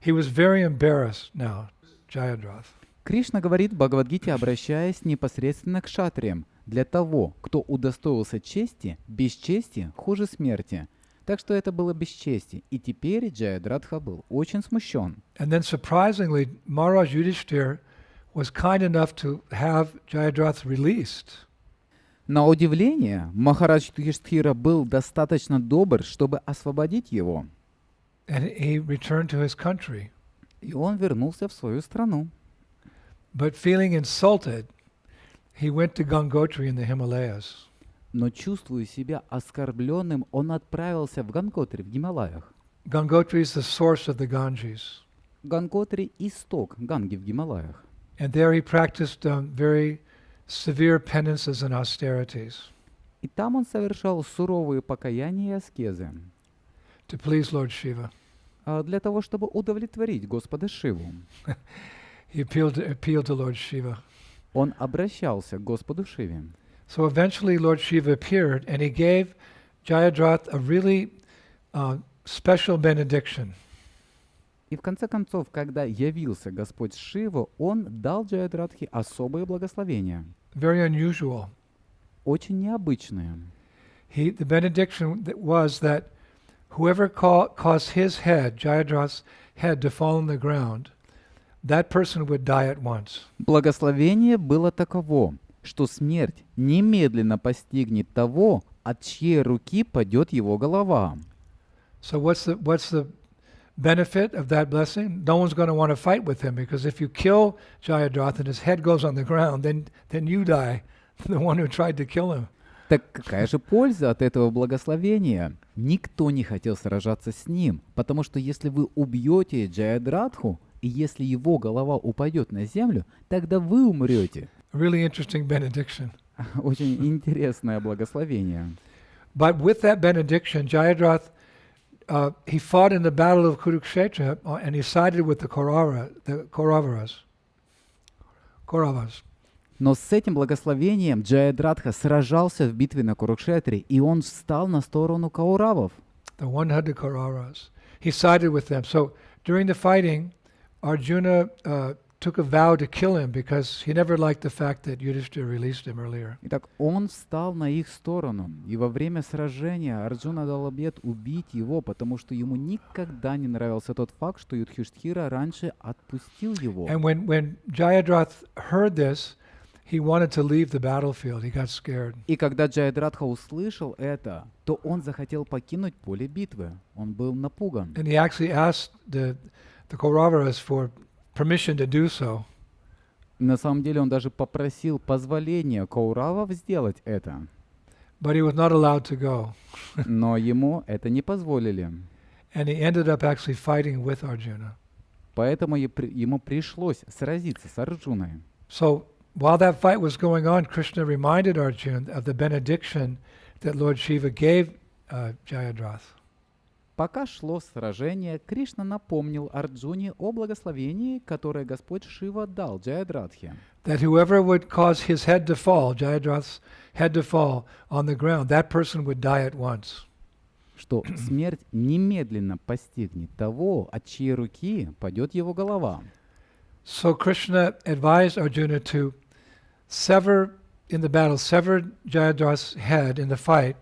he was very embarrassed now, Jayadratha. Кришна говорит в Бхагавад-гите, обращаясь непосредственно к кшатриям. Для того, кто удостоился чести, бесчестие хуже смерти. Так что это было бесчестие. И теперь Джаядратха был очень смущен. And then surprisingly, Maharaj Yudhishthir was kind enough to have Jayadratha released. На удивление, Махарадж Юдхиштхира был достаточно добр, чтобы освободить его. And he returned to his country. И он вернулся в свою страну. But feeling insulted, he went to Gangotri in the Himalayas. Но чувствуя себя оскорбленным, он отправился в Ганготри в Гималаях. Gangotri is the source of the Ganges. Ганготри — исток Ганги в Гималаях. And there he practiced very severe penances and austerities И там он совершал суровые покаяния и аскезы to please Lord Shiva. для того, чтобы удовлетворить Господа Шиву. He appealed to Lord Shiva. Он обращался к Господу Шиве. So eventually Lord Shiva appeared and he gave Jayadratha a really special benediction. И в конце концов, когда явился Господь Шива, он дал Джаядратхе особые благословения, Very unusual. очень необычные. The benediction was that whoever caused his head, Jayadratha's head, to fall on the ground, that person would die at once. Благословение было таково, что смерть немедленно постигнет того, от чьей руки падет его голова. So what's the benefit of that blessing? No one's going to want to fight with him, because if you kill Jayadratha and his head goes on the ground, then you die, the one who tried to kill him. Так какая же польза от этого благословения? Никто не хотел сражаться с ним, потому что если вы убьете Джаядратху, и если его голова упадет на землю, тогда вы умрете. Really interesting benediction. Очень интересное благословение. But with that benediction, Jayadrath, he fought in the battle of Kurukshetra, and he sided with the Kauravas. Но с этим благословением Джаядратха сражался в битве на Курукшетре, и он встал на сторону Кауравов. The 100 Kauravas. He sided with them. So during the fighting, Arjuna took a vow to kill him because he never liked the fact that Yudhishthira released him earlier. Итак, он встал на их сторону, и во время сражения Арджуна дал обет убить его, потому что ему никогда не нравился тот факт, что Юдхиштхира раньше отпустил его. And when Jayadrath heard this, he wanted to leave the battlefield. He got scared. И когда Джаядратха услышал это, то он захотел покинуть поле битвы. Он был напуган. And he actually asked the Kauravas for permission to do so. На самом деле он даже попросил позволения Кауравов сделать это. But he was not allowed to go. Но ему это не позволили. And he ended up actually fighting with Arjuna. Поэтому ему пришлось сразиться с Арджуной. So while that fight was going on, Krishna reminded Arjuna of the benediction that Lord Shiva gave Jayadrath. Пока шло сражение, Кришна напомнил Арджуне о благословении, которое Господь Шива дал Джаядратхе. That whoever would cause his head to fall, Jayadrath's head to fall on the ground, that person would die at once. Что смерть немедленно постигнет того, от чьей руки падет его голова. So Krishna advised Arjuna to sever Jayadrath's head in the fight,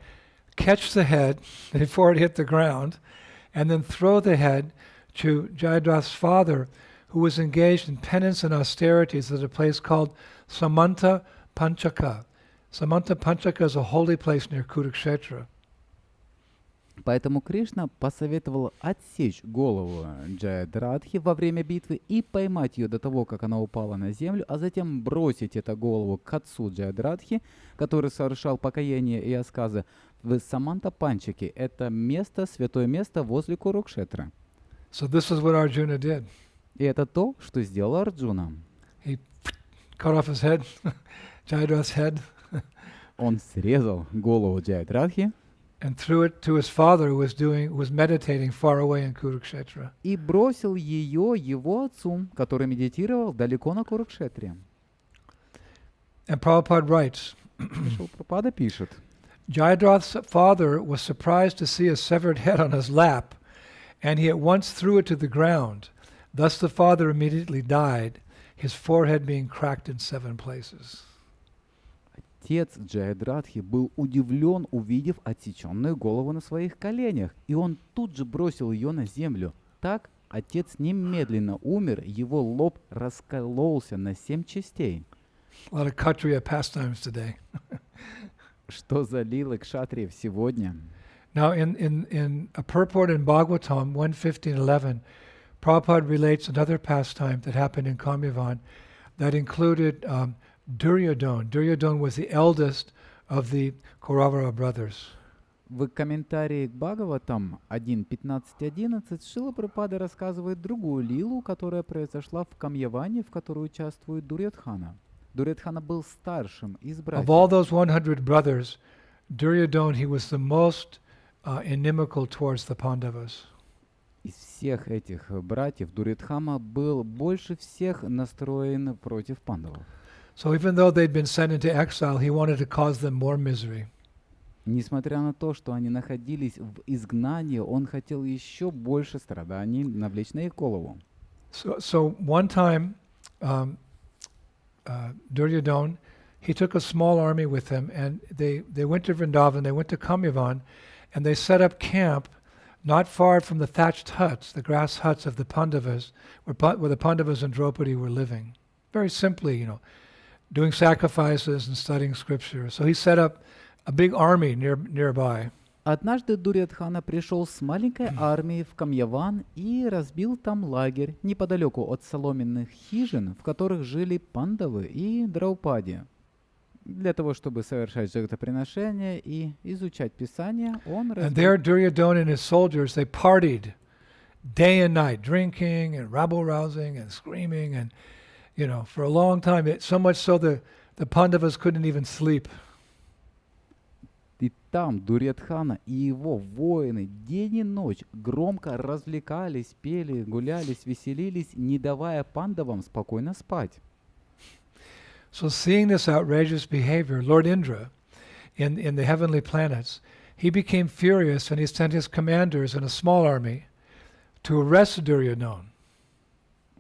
catch the head before it hit the ground, and then throw the head to Jayadrath's father, who was engaged in penance and austerities at a place called Samanta Panchaka. Samanta Panchaka is a holy place near Kurukshetra. Поэтому Кришна посоветовал отсечь голову Джаядратхи во время битвы и поймать ее до того, как она упала на землю, а затем бросить эту голову к отцу Джаядратхи, который совершал покаяние и асказы в Саманта-Панчаке. Это место, святое место возле Курукшетра. So this is what Arjuna did. И это то, что сделал Арджуна. He cut off his head, Jayadrath's head, Он срезал голову Джаядратхи and threw it to his father, who was meditating far away in Kurukshetra. и бросил ее его отцу, который медитировал далеко на Курукшетре. And Prabhupada writes, Шрила Прабхупада пишет: Jayadrath's father was surprised to see a severed head on his lap, and he at once threw it to the ground. Thus the father immediately died, his forehead being cracked in 7 places. Отец Джаядратхи был удивлен, увидев отсеченную голову на своих коленях, и он тут же бросил ее на землю. Так отец немедленно умер, его лоб раскололся на 7 частей. A lot of Kshatriya pastimes today. Что за лилы кшатриев сегодня? Now in a purport in Bhagavatam 1:15-11, Prabhupada relates another pastime that happened in Kamyavan that included Duryodhana. Duryodhana was the eldest of the Kauravara brothers. В комментарии к Бхагаватам 1.15.11 Шрила Прабхупада рассказывает другую лилу, которая произошла в Камьяване, в которой участвует Дурьодхана. Дурьодхана был старшим из Of all братьев. those 100 brothers, Duryodhana, he was the most inimical towards the Pandavas. Из всех этих братьев Дурьодхана был больше всех настроен против пандавов. So even though they'd been sent into exile, he wanted to cause them more misery. Несмотря на то, что они находились в изгнании, он хотел еще больше страданий навлечь на их голову. So one time, Duryodhana, he took a small army with him, and they went to Vrindavan, they went to Kamyavan, and they set up camp not far from the thatched huts, the grass huts of the Pandavas, where the Pandavas and Draupadi were living. Very simply, doing sacrifices and studying scripture. So he set up a big army nearby. Однажды Дурьодхана пришел с маленькой армией в Камьяван и разбил там лагерь неподалеку от соломенных хижин, в которых жили Пандавы и Драупади. Для того, чтобы совершать жертвоприношения и изучать Писание, он And there Duryodhana and his soldiers, they partied day and night, drinking and rabble-rousing and screaming and, for a long time. So much so the Pandavas couldn't even sleep. И там Дурьодхана и его воины день и ночь громко развлекались, пели, гулялись, веселились, не давая пандавам спокойно спать. So seeing this outrageous behavior, Lord Indra, in the heavenly planets, he became furious and he sent his commanders in a small army to arrest Duryodhana.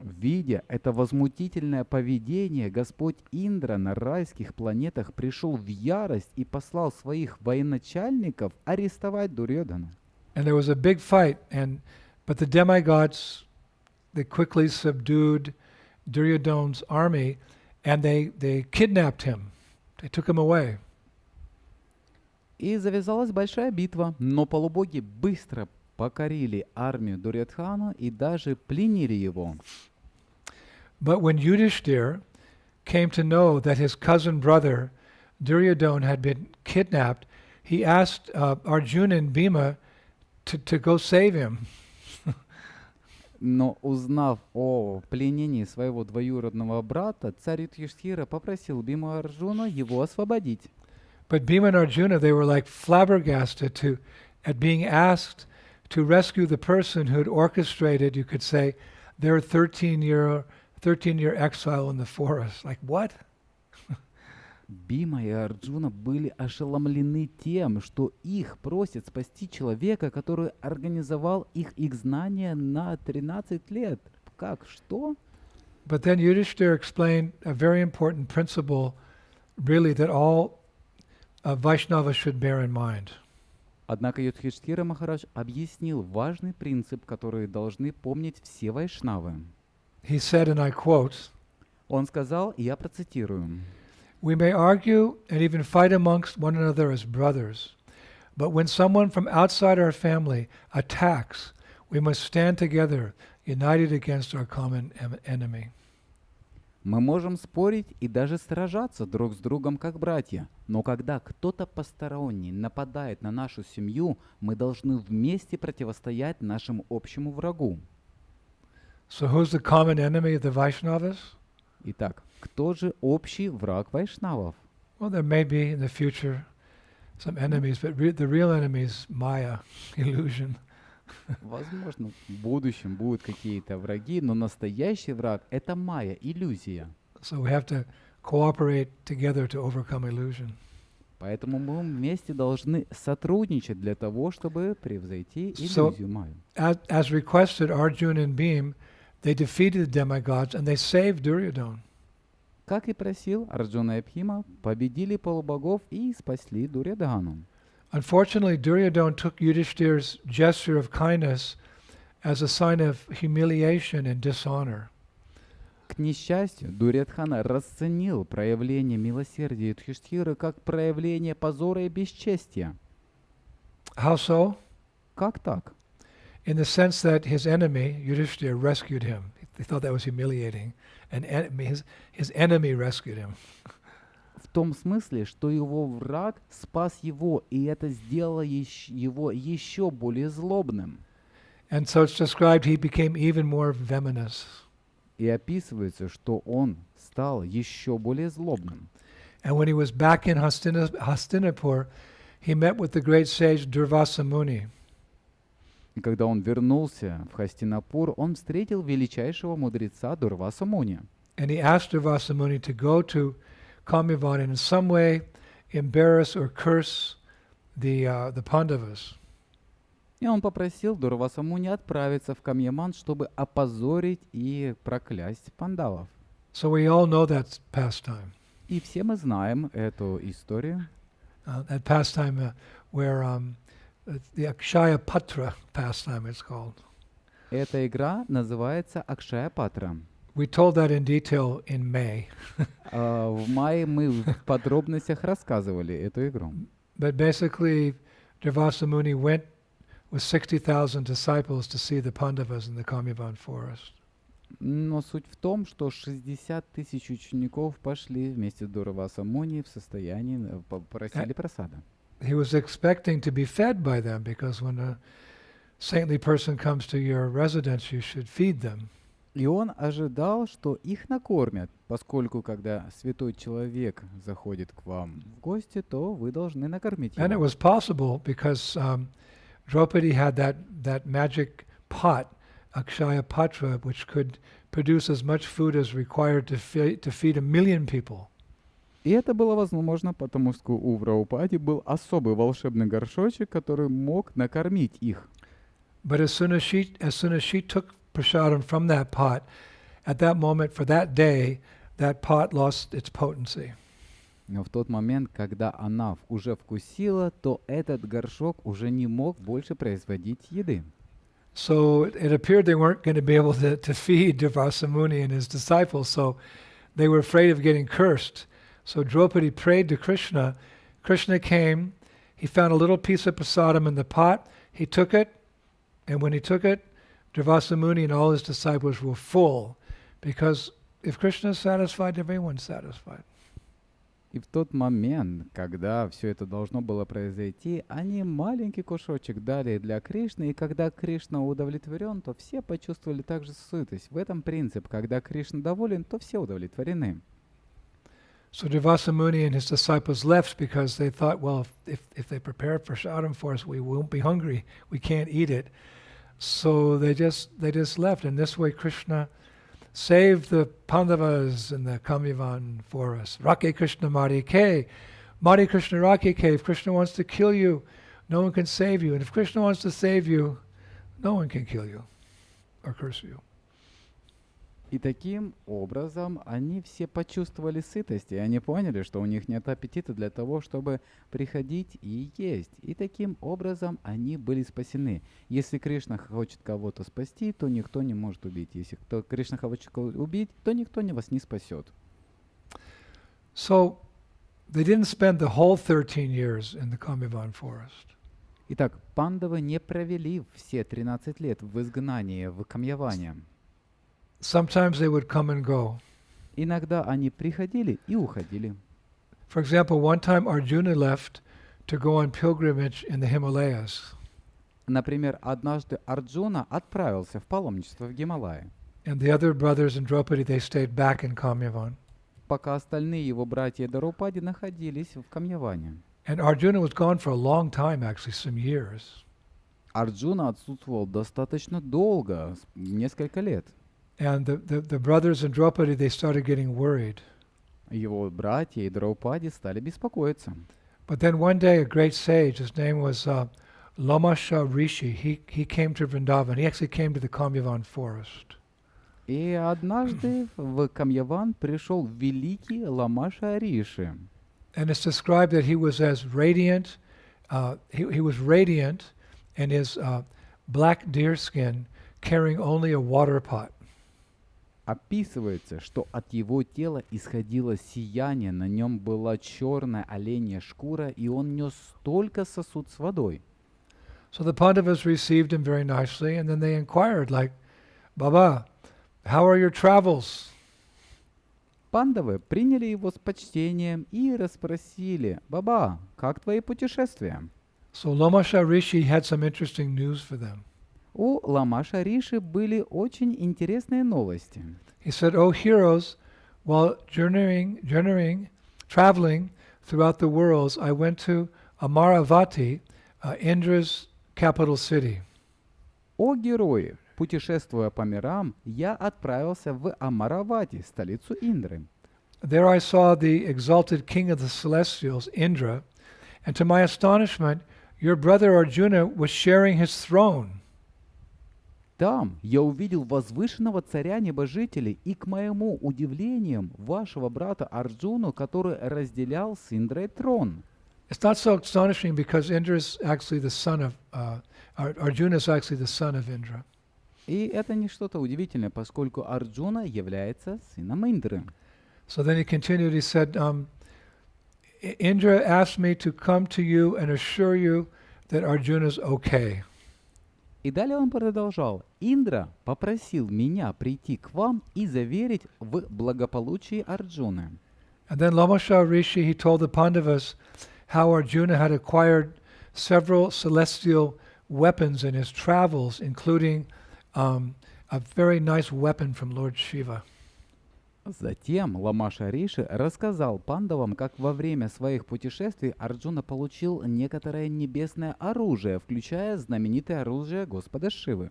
Видя это возмутительное поведение, Господь Индра на райских планетах пришел в ярость и послал своих военачальников арестовать Дурьодхану. And there was a big fight, but the demigods, they quickly subdued Duryodhana's army, and they kidnapped him. They took him away. И завязалась большая битва, но полубоги быстро покорили армию Дурьодхана и даже пленили его. But when Yudhishthir came to know that his cousin brother Duryodhana had been kidnapped, he asked Arjuna and Bhima to go save him. Но узнав о пленении своего двоюродного брата, царь Юдхиштхира попросил Бхиму и Арджуну его освободить. But Bhima and Arjuna, they were like flabbergasted at being asked to rescue the person who had orchestrated, you could say, their 13-year exile in the forest. Like, what? Бхима и Арджуна были ошеломлены тем, что их просят спасти человека, который организовал их изгнание на 13 лет. Как? Что? But then Yudhishthira explained a very important principle, really, that all Vaishnavas should bear in mind. Однако Юдхиштхира Махарадж объяснил важный принцип, который должны помнить все вайшнавы. He said, and I quote, Он сказал, и я процитирую, "We may argue and even fight amongst one another as brothers, but when someone from outside our family attacks, we must stand together, united against our common enemy." мы можем спорить и даже сражаться друг с другом как братья, но когда кто-то посторонний нападает на нашу семью, мы должны вместе противостоять нашему общему врагу. So who's the common enemy of the Vaishnavas? Итак, кто же общий враг вайшнавов? Well, there may be in the future some enemies, but the real enemy is Maya, illusion. Возможно, в будущем будут какие-то враги, но настоящий враг — это майя, иллюзия. So we have to cooperate together to overcome illusion. Поэтому мы вместе должны сотрудничать для того, чтобы превзойти иллюзию майю. As requested, Arjuna and Bhima, they defeated the demigods and they saved Duryodhana. Как и просил, Арджуна и Бхима победили полубогов и спасли Дурьодхану. Unfortunately, Duryodhana took Yudhishthir's gesture of kindness as a sign of humiliation and dishonor. К несчастью, Дурьодхана расценил проявление милосердия Юдхиштхиры как проявление позора и бесчестия. How so? Как так? In the sense that his enemy, Yudhishthir, rescued him. They thought that was humiliating. And his enemy rescued him. В том смысле, что его враг спас его, и это сделало его еще более злобным. And so it's described he became even more venomous. И описывается, что он стал еще более злобным. And when he was back in Hastinapur, he met with the great sage Durvasa Muni. И когда он вернулся в Хастинапур, он встретил величайшего мудреца Дурваса Муни. And he asked Durvasa Muni to go to Kamyavane and in some way embarrass or curse the Pandavas. И он попросил Дурваса Муни отправиться в Камьяман, чтобы опозорить и проклясть пандавов. So we all know that pastime. И все мы знаем эту историю. That pastime where the Akshaya Patra pastime, it's called. Эта игра называется Акшая Патра. We told that in detail in May. В мае мы в подробностях рассказывали эту игру. But basically, Durvasa Muni went with 60,000 disciples to see the Pandavas in the Kamyavan Forest. Но суть в том, что 60 тысяч учеников пошли вместе с Дурваса Муни в состоянии, попросили просада. He was expecting to be fed by them because when a saintly person comes to your residence, you should feed them. И он ожидал, что их накормят, поскольку когда святой человек заходит к вам в гости, то вы должны накормить And it его. was possible because Draupadi had that magic pot, Akshaya Patra, which could produce as much food as required to feed 1 million people. И это было возможно, потому что у Драупади был особый волшебный горшочек, который мог накормить их. But as soon as she took prasadam from that pot, at that moment, for that day, that pot lost its potency. Но в тот момент, когда она уже вкусила, то этот горшок уже не мог больше производить еды. So it appeared they weren't going to be able to feed Durvasa Muni and his disciples, so they were afraid of getting cursed. So Draupadi prayed to Krishna. Krishna came, he found a little piece of prasadam in the pot, he took it, and when he took it, Durvasa Muni and all his disciples were full, because if Krishna is satisfied, everyone's satisfied. И в тот момент, когда все это должно было произойти, они маленький кусочек дали для Кришны, и когда Кришна удовлетворен, то все почувствовали также сытость. В этом принцип, когда Кришна доволен, то все удовлетворены. So Durvasa Muni and his disciples left because they thought, well, if they prepare prasadam for us, we won't be hungry. We can't eat it. So they just left. And this way Krishna saved the Pandavas in the Kamyavan forest. Rake Krishna Mari Ke. Mari Krishna Rake Ke. If Krishna wants to kill you, no one can save you. And if Krishna wants to save you, no one can kill you or curse you. И таким образом они все почувствовали сытость, и они поняли, что у них нет аппетита для того, чтобы приходить и есть. И таким образом они были спасены. Если Кришна хочет кого-то спасти, то никто не может убить. Если Кришна хочет кого-то убить, то никто вас не спасет. So they didn't spend the whole 13 years in the Kamyavan forest. Итак, пандавы не провели все 13 лет в изгнании в Камьяване. Sometimes they would come and go. Иногда они приходили и уходили. For example, one time Arjuna left to go on pilgrimage in the Himalayas. Например, однажды Арджуна отправился в паломничество в Гималаи, And the other brothers in Draupadi, they stayed back in Kamyavan. пока остальные его братья Дарупади находились в Камьяване. And Arjuna was gone for a long time, actually, some years. Арджуна отсутствовал достаточно долго, несколько лет. And the brothers in Draupadi, they started getting worried. Его братья и Драупади стали беспокоиться. But then one day a great sage, his name was Lamasha Rishi, he came to Vrindavan. He actually came to the Kamyavan forest. И однажды в Камьяван пришел великий Ламаша Риши. And it's described that he was as radiant, he was radiant in his black deer skin, carrying only a water pot. Описывается, что от его тела исходило сияние, на нем была черная оленья шкура, и он нес только сосуд с водой. So the Pandavas received him very nicely, and then they inquired, like, Baba, how are your travels? Пандавы приняли его с почтением и расспросили: «Баба, как твои путешествия?» So Lamasha Rishi had some interesting news for them. У Ламаша Риши были очень интересные новости. He said, "O heroes, while traveling throughout the worlds, I went to Amaravati, Indra's capital city. О герои! Путешествуя по мирам, я отправился в Амаравати, столицу Индры. There I saw the exalted king of the celestials, Indra, and to my astonishment, your brother Arjuna was sharing his throne." Там я увидел возвышенного царя небожителей и, к моему удивлению, вашего брата Арджуну, который разделял с Индрой трон. It's not so astonishing because Indra is actually the son of, Arjuna is actually the son of Indra. И это не что-то удивительное, поскольку Арджуна является сыном Индры. So then he continued, he said, Indra asked me to come to you and assure you that Arjuna is okay. И далее он продолжал. Индра попросил меня прийти к вам и заверить в благополучии Арджуны. And then Lamasha Rishi, he told the Pandavas how Arjuna had acquired several celestial weapons in his travels, including a very nice weapon from Lord Shiva. Затем Ламаша Риши рассказал пандавам, как во время своих путешествий Арджуна получил некоторое небесное оружие, включая знаменитое оружие Господа Шивы.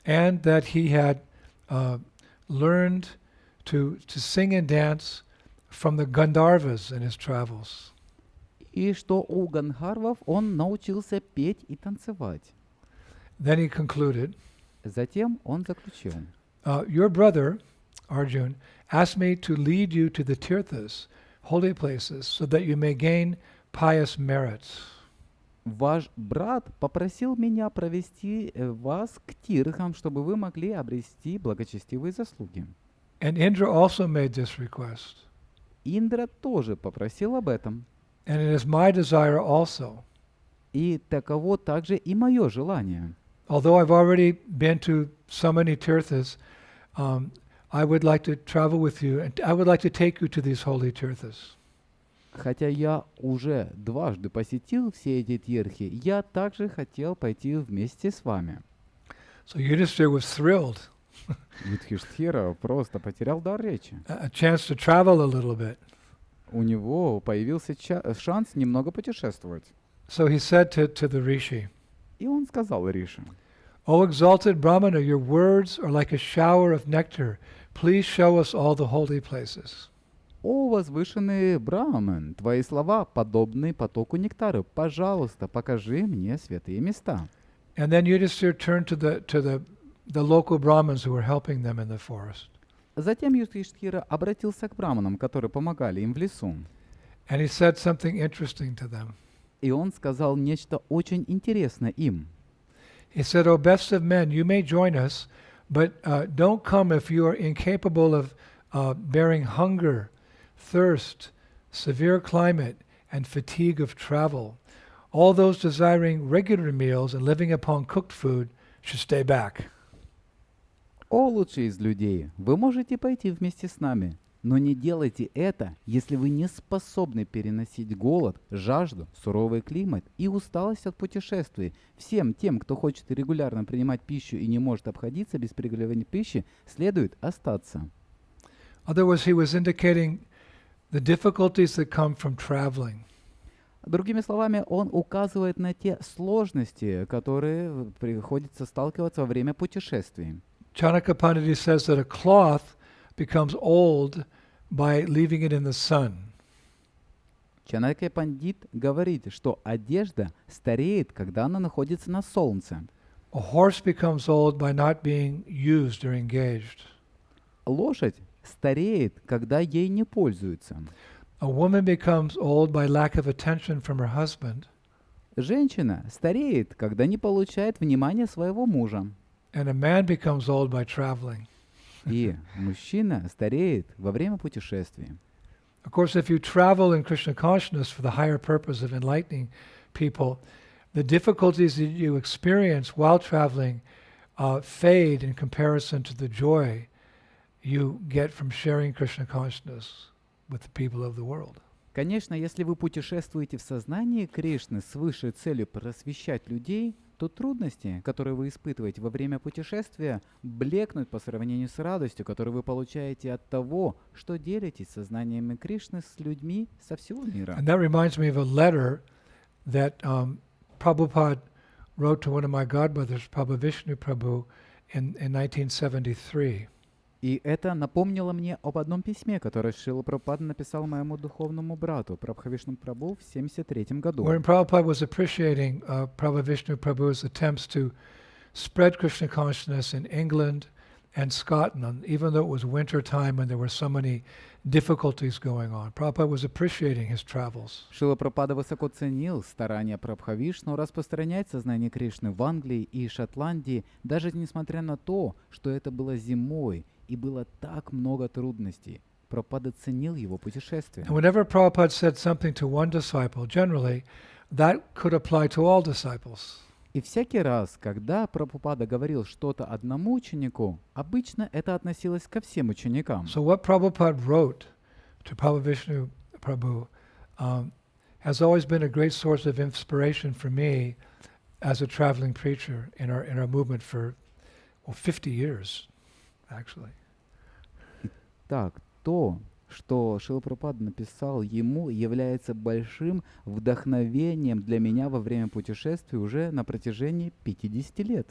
And that he had learned to sing and dance from the Gandharvas in his travels. И что у Гандарвов он научился петь и танцевать. Then he concluded, Затем он заключил. your brother, Arjun, asked me to lead you to the tirthas, holy places, so that you may gain pious merits. Ваш брат попросил меня провести вас к тирхам, чтобы вы могли обрести благочестивые заслуги. And Indra also made this request. Индра тоже попросил об этом. And it is my desire also. И таково также и мое желание. Although I've already been to so many tirthas, I would like to travel with you, and I would like to take you to these holy tirthas. Хотя я уже дважды посетил все эти тирхи, я также хотел пойти вместе с вами. So Yudhishthira was thrilled, Юдхиштхира просто потерял дар речи. a chance to travel a little bit. У него появился шанс немного путешествовать. So he said to the rishi, И он сказал Рише: O exalted Brahmana, your words are like a shower of nectar. Please show us all the holy places. «О, возвышенный Браман, твои слова подобны потоку нектара. Пожалуйста, покажи мне святые места». And then Yudhishthira turned to the local Brahmins who were helping them in the forest. Затем Юдхиштхира обратился к браманам, которые помогали им в лесу. And he said something interesting to them. И он сказал нечто очень интересное им. He said, O best of men, you may join us, but don't come if you are incapable of bearing hunger, thirst, severe climate, and fatigue of travel. All those desiring regular meals and living upon cooked food should stay back. «О, лучший из людей, вы можете пойти вместе с нами, но не делайте это, если вы не способны переносить голод, жажду, суровый климат и усталость от путешествий. Всем тем, кто хочет регулярно принимать пищу и не может обходиться без приготовления пищи, следует остаться». In other words, he was indicating the difficulties that come from traveling. Другими словами, он указывает на те сложности, которые приходится сталкиваться во время путешествий. Chanakya Pandit says that a cloth becomes old by leaving it in the sun. Чанакья Пандит говорит, что одежда стареет, когда она находится на солнце. A horse becomes old by not being used or engaged. Лошадь стареет, когда ей не пользуются. A woman becomes old by lack of attention from her husband. Женщина стареет, когда не получает внимания своего мужа. And a man becomes old by traveling. И мужчина стареет во время путешествий. Of course, if you travel in Krishna consciousness for the higher purpose of enlightening people, the difficulties that you experience while traveling fade in comparison to the joy you get from sharing Krishna consciousness with the people of the world. Конечно, если вы путешествуете в сознании Кришны с высшей целью просвещать людей, то трудности, которые вы испытываете во время путешествия, блекнут по сравнению с радостью, которую вы получаете от того, что делитесь сознаниями Кришны с людьми со всего мира. And that reminds me of a letter that Prabhupada wrote to one of my godbrothers, Prabhu Vishnu Prabhu, in 1973. И это напомнило мне об одном письме, которое Шрила Прабхупада написал моему духовному брату, Прабхавишну Прабху, в 1973 году. Wherein Prabhupada was appreciating Prabhu Vishnu Prabhu's attempts to spread Krishna consciousness in England and Scotland, even though it was winter time and there were so many difficulties going on. Prabhupada was appreciating his travels. Шрила Прабхупада высоко ценил старания Прабхавишну распространять сознание Кришны в Англии и Шотландии, даже несмотря на то, что это было зимой и было так много трудностей. Прабхупада ценил его путешествия. And whenever Prabhupada said something to one disciple, generally, that could apply to all disciples. И всякий раз, когда Прабхупада говорил что-то одному ученику, обычно это относилось ко всем ученикам. So what Prabhupada wrote to Prabhavishnu Prabhu has always been a great source of inspiration for me as a traveling preacher in our movement for 50 years, actually. Так, то, что Шрила Прабхупада написал ему, является большим вдохновением для меня во время путешествий уже на протяжении 50 лет.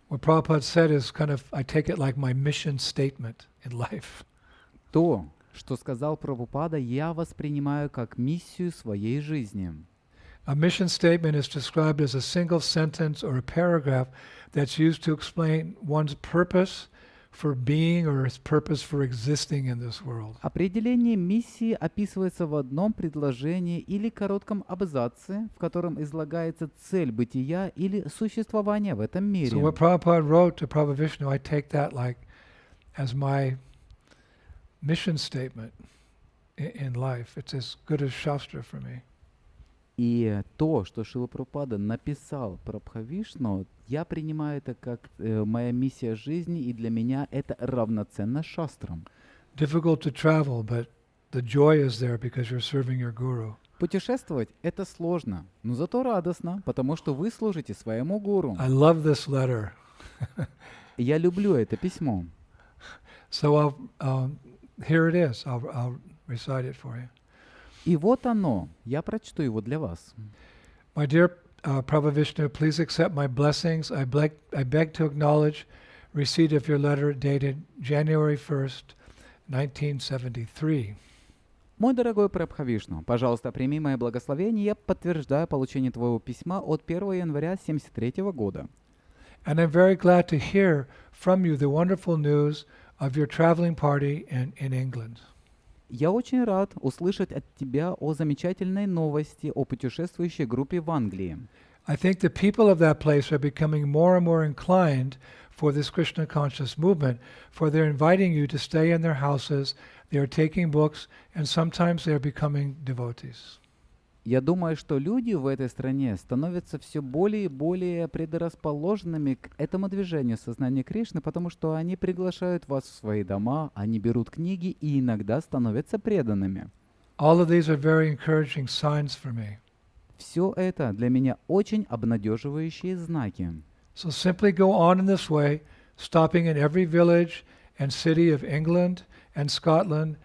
What Prabhupada said is kind of, I take it like my mission statement in life. То, что сказал Прабхупада, я воспринимаю как миссию своей жизни. A mission statement is described as a single sentence or a paragraph that's used to explain one's purpose for being or his purpose for existing in this world. Определение миссии описывается в одном предложении или коротком абзаце, в котором излагается цель бытия или существования в этом мире. So what Prabhupada wrote to Prabhavishnu, I take that like as my mission statement in life. It's as good as Shastra for me. И то, что Шрила Прабхупада написал Прабхавишну, я принимаю это как моя миссия жизни, и для меня это равноценно шастрам. Difficult to travel, but the joy is there because you're serving your guru. Путешествовать — это сложно, но зато радостно, потому что вы служите своему гуру. I love this letter. Я люблю это письмо. So here it is. I'll recite it for you. И вот оно. Я прочту его для вас. My dear Prabhavishnu, please accept my blessings. I beg to acknowledge receipt of your letter dated January 1st, 1973. Мой дорогой Прабхавишну, пожалуйста, прими мои благословения. Я подтверждаю получение твоего письма от 1 января 1973 года. And I'm very glad to hear from you the wonderful news of your traveling party in England. Я очень рад услышать от тебя о замечательной новости о путешествующей группе в Англии. I think the people of that place are becoming more and more inclined for this Krishna conscious movement, for they're inviting you to stay in their houses, they are taking books, and sometimes they are becoming devotees. Я думаю, что люди в этой стране становятся все более и более предрасположенными к этому движению сознания Кришны, потому что они приглашают вас в свои дома, они берут книги и иногда становятся преданными. All of these are very encouraging signs for me. Все это для меня очень обнадеживающие знаки. So simply go on in this way, stopping in every village and city of England and Scotland,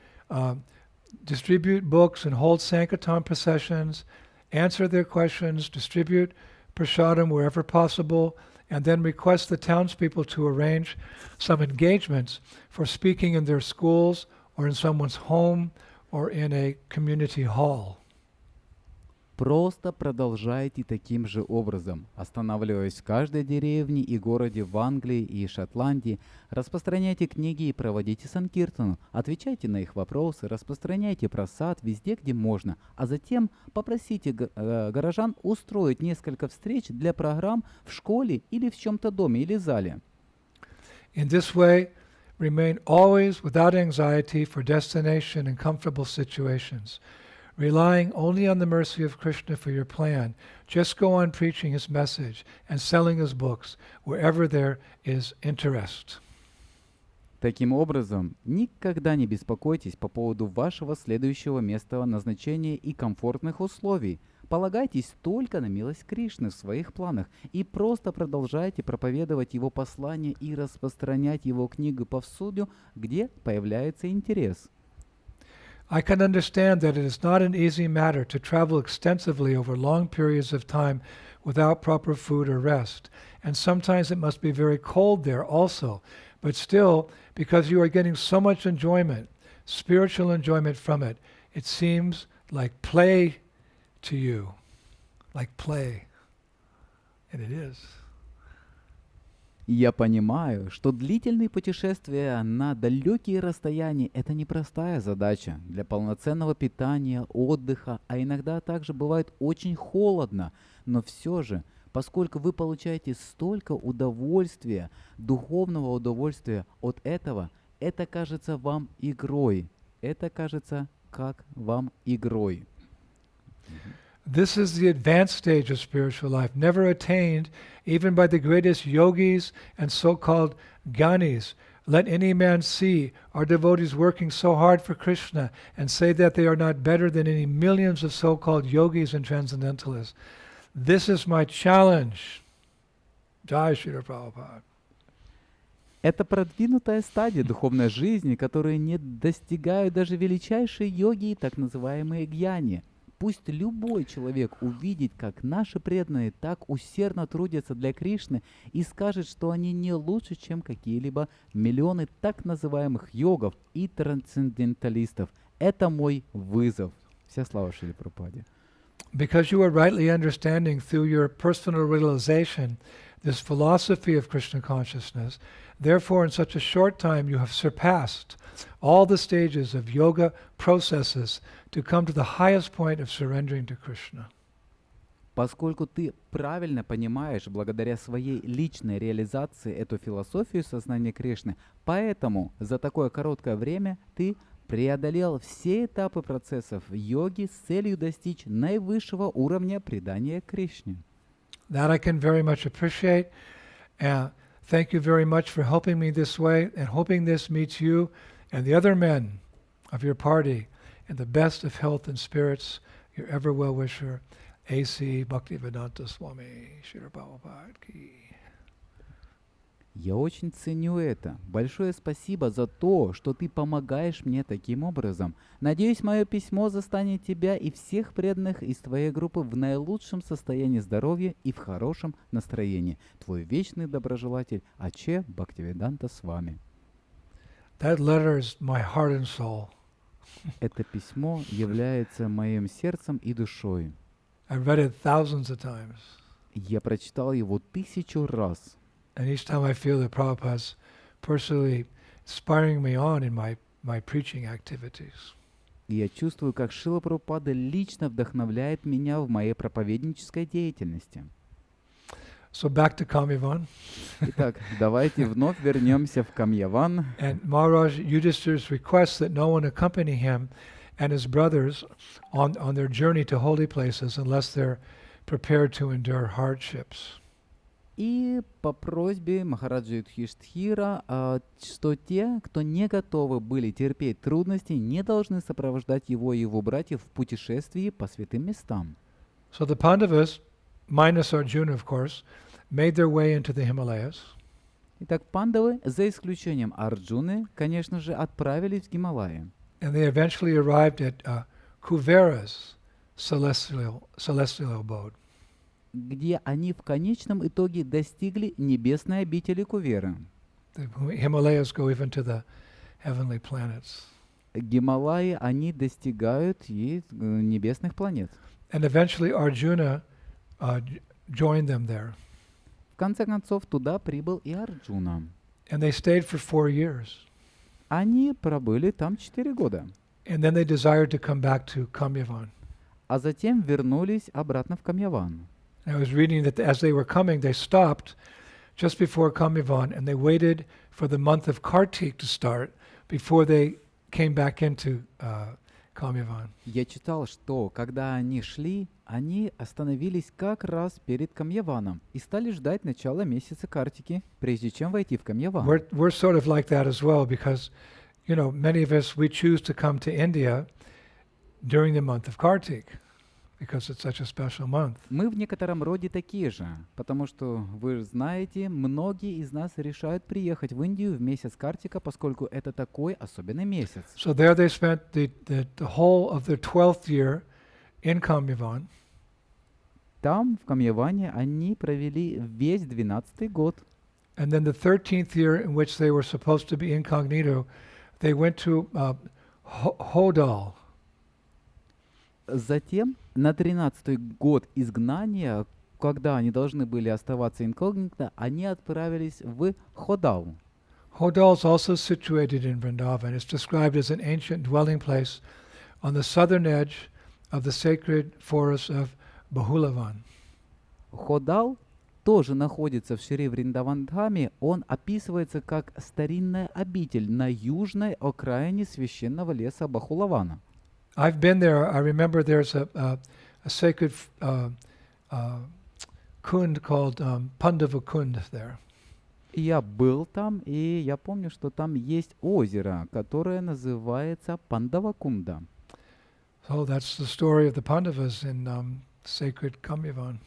distribute books and hold Sankirtan processions, answer their questions, distribute prasadam wherever possible, and then request the townspeople to arrange some engagements for speaking in their schools or in someone's home or in a community hall. Просто продолжайте таким же образом, останавливаясь в каждой деревне и городе в Англии и Шотландии, распространяйте книги и проводите санкиртану, отвечайте на их вопросы, распространяйте просад везде, где можно, а затем попросите горожан устроить несколько встреч для программ в школе или в чем-то доме или зале. In this way, remain always without anxiety for destination and comfortable situations. Relying only on the mercy of Krishna for your plan, just go on preaching his message and selling his books wherever there is interest. Таким образом, никогда не беспокойтесь по поводу вашего следующего места назначения и комфортных условий. Полагайтесь только на милость Кришны в своих планах и просто продолжайте проповедовать его послание и распространять его книгу повсюду, где появляется интерес. I can understand that it is not an easy matter to travel extensively over long periods of time without proper food or rest, and sometimes it must be very cold there also. But still, because you are getting so much enjoyment, spiritual enjoyment from it, it seems like play to you, like play. And it is. И я понимаю, что длительные путешествия на далекие расстояния — это непростая задача для полноценного питания, отдыха, а иногда также бывает очень холодно. Но все же, поскольку вы получаете столько удовольствия, духовного удовольствия от этого, это кажется вам игрой. Это кажется как вам игрой. This is the advanced stage of spiritual life, never attained even by the greatest yogis and so-called gyanis. Let any man see our devotees working so hard for Krishna and say that they are not better than any millions of so-called yogis and transcendentalists. This is my challenge. Jai Srila Prabhupada. Это продвинутая стадия духовной жизни, которую не достигают даже величайшие йоги и так называемые гьяни. Пусть любой человек увидит, как наши преданные так усердно трудятся для Кришны и скажет, что они не лучше, чем какие-либо миллионы так называемых йогов и трансценденталистов. Это мой вызов. Вся слава Шриле Прабхупаде. Because you are rightly understanding through your personal realization this philosophy of Krishna consciousness, therefore in such a short time you have surpassed all the stages of yoga processes to come to the highest point of surrendering to Krishna. Поскольку ты правильно понимаешь благодаря своей личной реализации эту философию сознания Кришны, поэтому за такое короткое время ты преодолел все этапы процессов йоги с целью достичь наивысшего уровня предания Кришне. That I can very much appreciate. And thank you very much for helping me this way and hoping this meets you and the other men of your party in the best of health and spirits. Your ever well-wisher, A.C. Bhaktivedanta Swami, Srila Prabhupada Ki. Я очень ценю это. Большое спасибо за то, что ты помогаешь мне таким образом. Надеюсь, мое письмо застанет тебя и всех преданных из твоей группы в наилучшем состоянии здоровья и в хорошем настроении. Твой вечный доброжелатель А.Ч. Бхактивиданта с вами. That letter is my heart and soul. Это письмо является моим сердцем и душой. I've read it thousands of times. Я прочитал его 1000 раз. And each time I feel that Prabhupada's personally inspiring me on in my preaching activities. И я чувствую, как Шрила Прабхупада лично вдохновляет меня в моей проповеднической деятельности. So back to Kamyavan. Итак, давайте вновь вернемся в Камьяван. And Maharaj Yudhishthira's request that no one accompany him and his brothers on their journey to holy places unless they're prepared to endure hardships. И по просьбе Махараджа Юдхиштхира, что те, кто не готовы были терпеть трудности, не должны сопровождать его и его братьев в путешествии по святым местам. So the Pandavas, minus Arjuna of course, made their way into the Himalayas. Итак, пандавы, за исключением Арджуны, конечно же, отправились в Гималаи. And they eventually arrived at Kuvera's celestial abode. Где они в конечном итоге достигли небесной обители Куверы. The Himalayas go even to the heavenly planets. Гималаи, они достигают и небесных планет. And eventually Arjuna joined them there. В конце концов, туда прибыл и Арджуна. And they stayed for 4 years. Они пробыли там 4 года. And then they desired to come back to Kamyavan. А затем вернулись обратно в Камьяван. I was reading that as they were coming, they stopped just before Kamyavan, and they waited for the month of Kartik to start before they came back into Kamyavan. Я читал, что когда они шли, они остановились как раз перед Камьяваном и стали ждать начала месяца Картики, прежде чем войти в Камьяван. We're sort of like that as well because, you know, many of us, we choose to come to India during the month of Kartik because it's such a special month. Мы в некотором роде такие же, потому что, вы знаете, многие из нас решают приехать в Индию в месяц Картика, поскольку это такой особенный месяц. So there they spent the whole of their 12th year in Kamyavan. Там, в Камьяване, они провели весь 12-й год. And then the 13th year in which they were supposed to be incognito, they went to Hodal. Затем, на 13-й год изгнания, когда они должны были оставаться инкогнито, они отправились в Ходал. Hodal is also situated in Vrindavan. It's described as an ancient dwelling place on the southern edge of the sacred forest of Bahulavan. Ходал тоже находится в Шри Вриндавандхаме. Он описывается как старинная обитель на южной окраине священного леса Бахулавана. I've been there. I remember there's a sacred kund called Pandava Kund there. И я был там, и я помню, что там есть озеро, которое называется Пандавакунда. So that's the story of the Pandavas in sacred Kamyavan.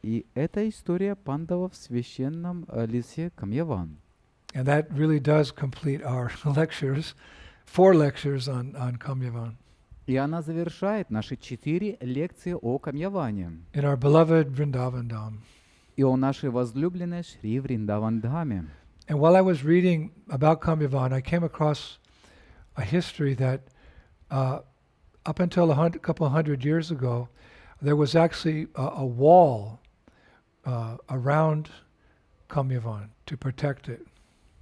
И это история пандавов в священном лесе Камьяван. And that really does complete our lectures, 4 lectures on Kamyavan. И она завершает наши 4 лекции о Камьяване In our beloved Vrindavan Dham. и о нашей возлюбленной Шри Вриндавандхаме. And while I was reading about Kamyavan, I came across a history that up until a couple hundred years ago, there was actually a wall around Kamyavan to protect it.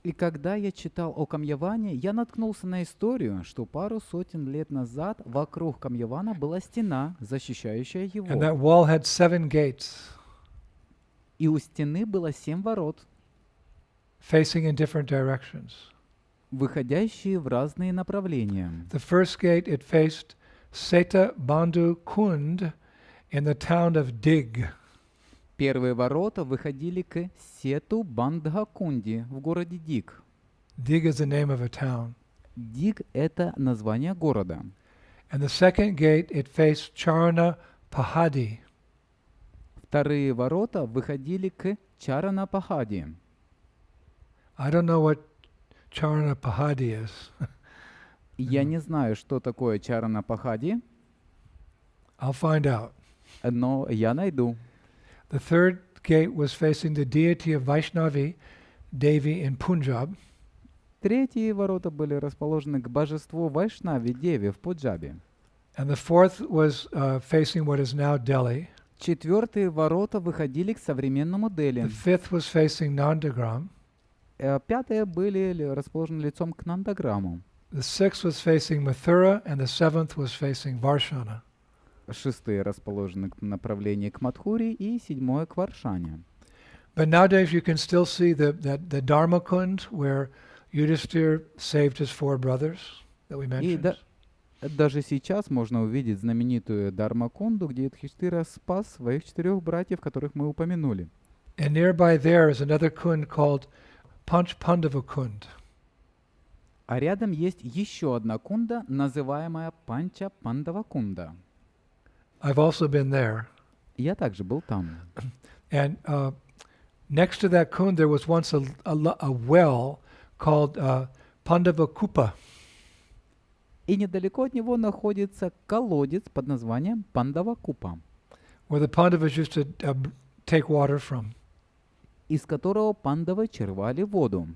И когда я читал о Камьяване, я наткнулся на историю, что пару сотен лет назад вокруг Камьявана была стена, защищающая его. And that wall had 7 gates И у стены было 7 ворот, facing in different directions. выходящие в разные направления. The first gate, it faced Seta Bandhu Kund in the town of Dig. Первые ворота выходили к Сету Бандхакунди в городе Дик. Dig is the name of a town. Дик — это название города. And the second gate, it faced Charana Pahadi. Вторые ворота выходили к Чаранапахади. I don't know what Charana Pahadi is. Я не знаю, что такое Чаранапахади, I'll find out. но я найду. The third gate was facing the deity of Vaishnavi Devi in Punjab. Третьи ворота были расположены к божеству Вайшнави Деви в Пунджабе. And the fourth was facing what is now Delhi. Четвертые ворота выходили к современному Дели. The fifth was facing Nandagram. Пятые были расположены лицом к Нандаграму. The sixth was facing Mathura, and the seventh was facing Varshana. Шестые расположены к направлению к Мадхури и седьмое к Варшане. But nowadays you can still see the Dharma Kund where Yudhishthir saved his 4 brothers that we И mentioned. даже сейчас можно увидеть знаменитую Дharmakунду, где Юдхиштхира спас своих 4 братьев, которых мы упомянули. And nearby there is another kund called Panch Pandava Kund. А рядом есть еще одна кунда, называемая Панча Пандавакунда. I've also been there. Я также был там. And next to that kund there was once a well called Pandava Kupa. И недалеко от него находится колодец под названием Пандавакупа, where the Pandavas used to take water from. из которого пандавы черпали воду.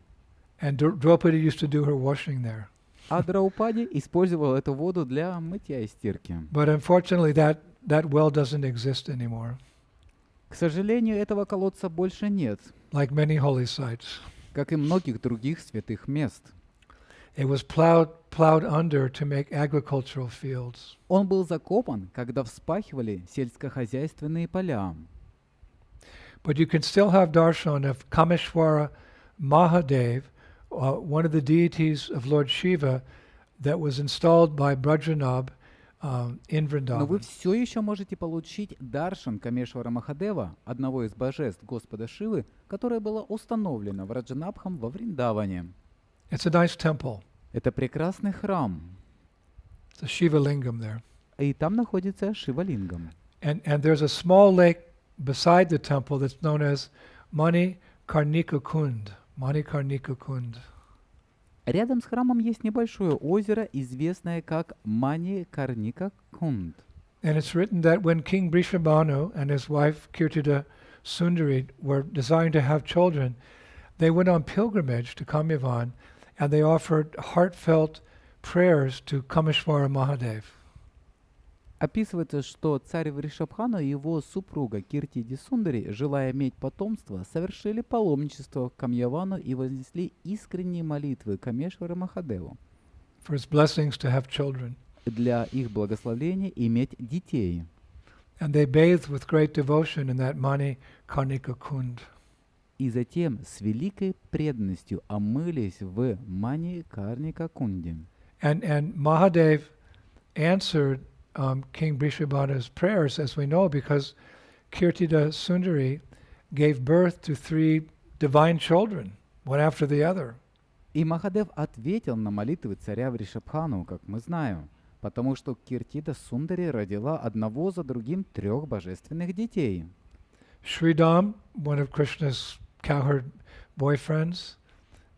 And Draupadi used to do her washing there. А Драупади использовал эту воду для мытья и стирки. But unfortunately that well doesn't exist anymore, К сожалению, этого колодца больше нет, like many holy sites. как и многих других святых мест. It was plowed under to make agricultural fields. Он был закопан, когда вспахивали сельскохозяйственные поля. But you can still have darshan of Kameshwara Mahadeva, one of the deities of Lord Shiva that was installed by Brajranab in Но вы Vrindavan. все еще можете получить даршан Камешвара Махадева, одного из божеств Господа Шивы, которое было установлено в Раджанабхам во Вриндаване. It's a nice temple. Это прекрасный храм, It's a Shiva lingam there. и там находится Шивалингам. And there's a small lake beside the temple that's known as Mani Karnika Kund. Mani Karnika Kund. Рядом с храмом есть небольшое озеро, известное как Мани Карника Кунд. And it's written that when King Brishabhanu and his wife Kirtida Sundari were desiring to have children, they went on pilgrimage to Kamyavan and they offered heartfelt prayers to Kameshwara Mahadeva. Описывается, что царь Вришабхану и его супруга Киртиди Сундари, желая иметь потомство, совершили паломничество к Камьявану и вознесли искренние молитвы Камешвара Махадеву for his blessings to have children. для их благословения иметь детей. And they bathed with great devotion in that Mani Karnika Kund. И затем с великой преданностью омылись в Мани Карника Кунде. And Mahadev answered King Brishabhana's prayers, as we know, because Kirtida Sundari gave birth to 3 divine children, one after the other. И Махадев ответил на молитвы царя Вришабхану, как мы знаем, потому что Киртида Сундари родила одного за другим 3 божественных детей. Sridham, one of Krishna's cowherd boyfriends,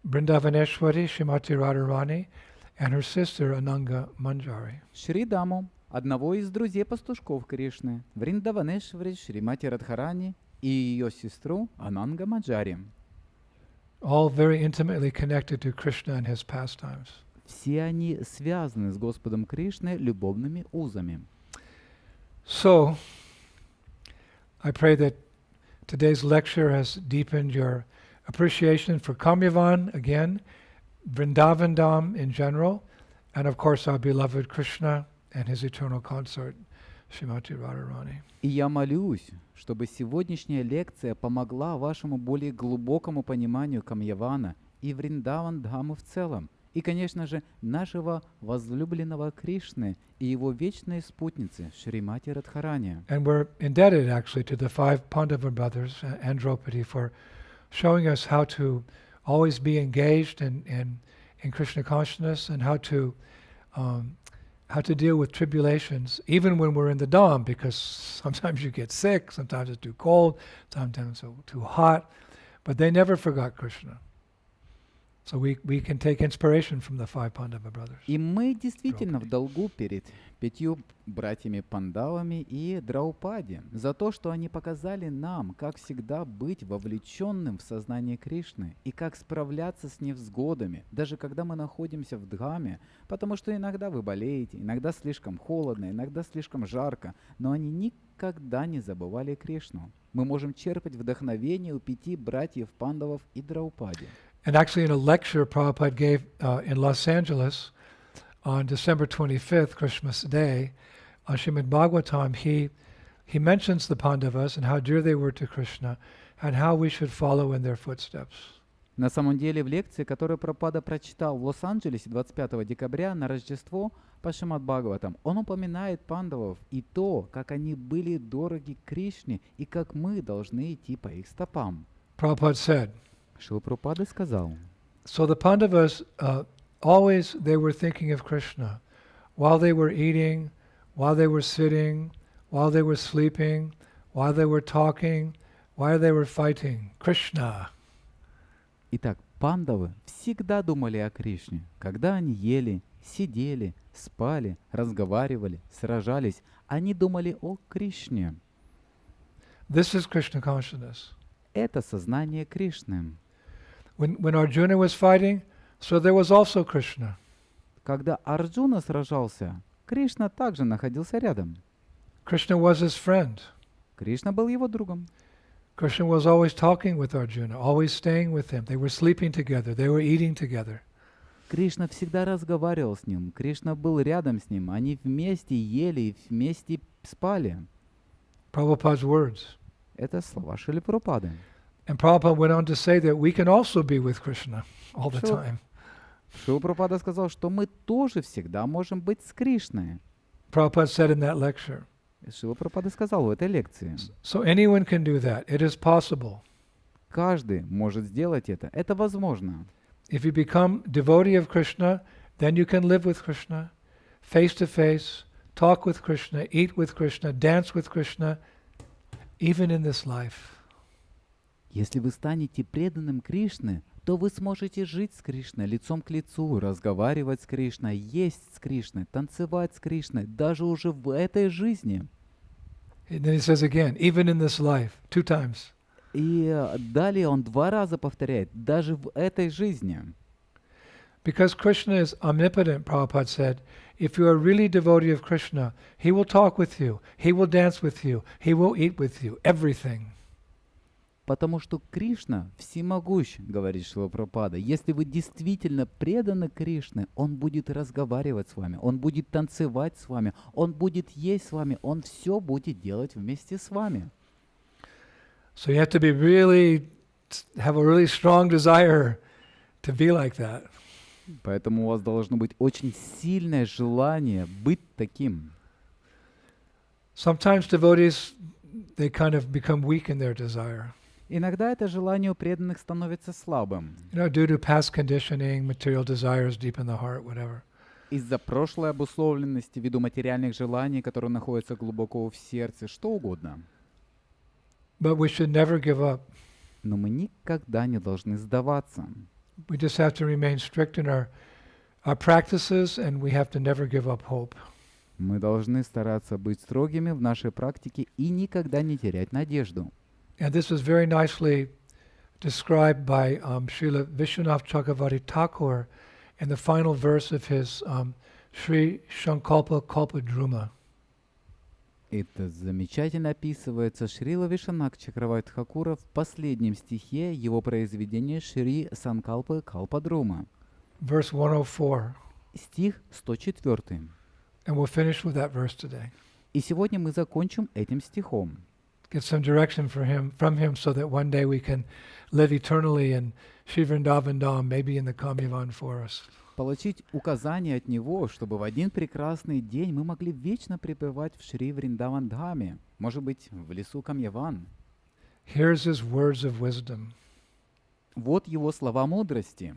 Vrindavaneshwari, Shrimati Radharani, and her sister Ananga Manjari. Шридаму, одного из друзей пастушков Кришны, Вриндаванешвари, Шримати Радхарани и ее сестру Ананга Маджари. All very intimately connected to Krishna and his pastimes. Все они связаны с Господом Кришной любовными узами. So, I pray that today's lecture has deepened your appreciation for Kamyavan again, Vrindavan Dham in general, and of course our beloved Krishna and his eternal consort, Srimati Radharani. И я молюсь, чтобы сегодняшняя лекция помогла вашему более глубокому пониманию Камьявана и Вриндаван Дхаму в целом, и, конечно же, нашего возлюбленного Кришны и его вечной спутницы Шримати Радхарани. And we're indebted actually to the 5 Pandava brothers and Draupadi for showing us how to always be engaged in Krishna consciousness and how to deal with tribulations, even when we're in the Dham, because sometimes you get sick, sometimes it's too cold, sometimes it's too hot, but they never forgot Krishna. So we can take inspiration from the 5 Pandava brothers. И мы действительно в долгу перед 5 братьями Пандавами и Драупади за то, что они показали нам, как всегда быть вовлеченным в сознание Кришны и как справляться с невзгодами, даже когда мы находимся в Дхаме, потому что иногда вы болеете, иногда слишком холодно, иногда слишком жарко, но они никогда не забывали Кришну. Мы можем черпать вдохновение у 5 братьев Пандавов и Драупади. And actually, in a lecture Prabhupada gave in Los Angeles on December 25th, Christmas Day, on Srimad Bhagavatam, he mentions the Pandavas and how dear they were to Krishna and how we should follow in their footsteps. На самом деле, в лекции, которую Прабхупада прочитал в Лос-Анджелесе 25 декабря на Рождество по Шримад Бхагаватам, он упоминает пандавов и то, как они были дороги Кришне и как мы должны идти по их стопам. Prabhupada said, Шрила Прабхупада сказал, so the Pandavas, always they were thinking of Krishna while they were eating, while they were sitting, while they were sleeping, while they were talking, while they were fighting. Krishna. Итак, пандавы всегда думали о Кришне, когда они ели, сидели, спали, разговаривали, сражались, они думали о Кришне. This is Krishna consciousness. Это сознание Кришны. When Arjuna was fighting, so there was also Krishna. Когда Арджуна сражался, Кришна также находился рядом. Krishna was his friend. Кришна был его другом. Krishna was always talking with Arjuna, always staying with him. They were sleeping together. They were eating together. Кришна всегда разговаривал с ним. Кришна был рядом с ним. Они вместе ели и вместе спали. Prabhupada's words. Это слова Шрилы Прабхупады. And Prabhupada went on to say that we can also be with Krishna all the Sure. time. Шрила Прабхупада сказал, что мы тоже всегда можем быть с Кришной. Prabhupada said in that lecture. Шрила Прабхупада сказал в этой лекции. So anyone can do that. It is possible. Каждый может сделать это. Это возможно. If you become devotee of Krishna, then you can live with Krishna, face to face, talk with Krishna, eat with Krishna, dance with Krishna, even in this life. Если вы станете преданным Кришне, то вы сможете жить с Кришной лицом к лицу, разговаривать с Кришной, есть с Кришной, танцевать с Кришной, даже уже в этой жизни. And then he says again, even in this life, 2 times. И далее он 2 раза повторяет, даже в этой жизни. Because Krishna is omnipotent, Prabhupada said, if you are really devotee of Krishna, he will talk with you, he will dance with you, he will eat with you, everything. Потому что Кришна всемогущ, говорит Шрила Прабхупада. Если вы действительно преданы Кришне, Он будет разговаривать с вами, Он будет танцевать с вами, Он будет есть с вами, Он все будет делать вместе с вами. So you have to be really, have a really strong desire to be like that. Поэтому у вас должно быть очень сильное желание быть таким. Sometimes devotees, they kind of become weak in their desire. Иногда это желание у преданных становится слабым. Due to past conditioning, material desires deep in the heart, whatever. Из-за прошлой обусловленности, ввиду материальных желаний, которые находятся глубоко в сердце, что угодно. But we should never give up. Но мы никогда не должны сдаваться. We just have to remain strict in our practices, and we have to never give up hope. Мы должны стараться быть строгими в нашей практике и никогда не терять надежду. And this is very nicely described by Srila Vishwanath Chakravarti Thakur in the final verse of his Sri Shankalpa Kalpadruma. Это замечательно описывается Шрила Вишванатха Чакраварти Тхакура в последнем стихе его произведения Шри Санкалпы Калпадрума. Verse 104. Стих 104. And we'll finish with that verse today. И сегодня мы закончим этим стихом. Get some direction from him so that one day we can live eternally in Sri Vrindavan Dham, maybe in the Kamyavan Forest. Получить указание от него, чтобы в один прекрасный день мы могли вечно пребывать в Шри Вриндаван Дхаме, может быть, в лесу Камьяван. Here's his words of wisdom. Вот его слова мудрости.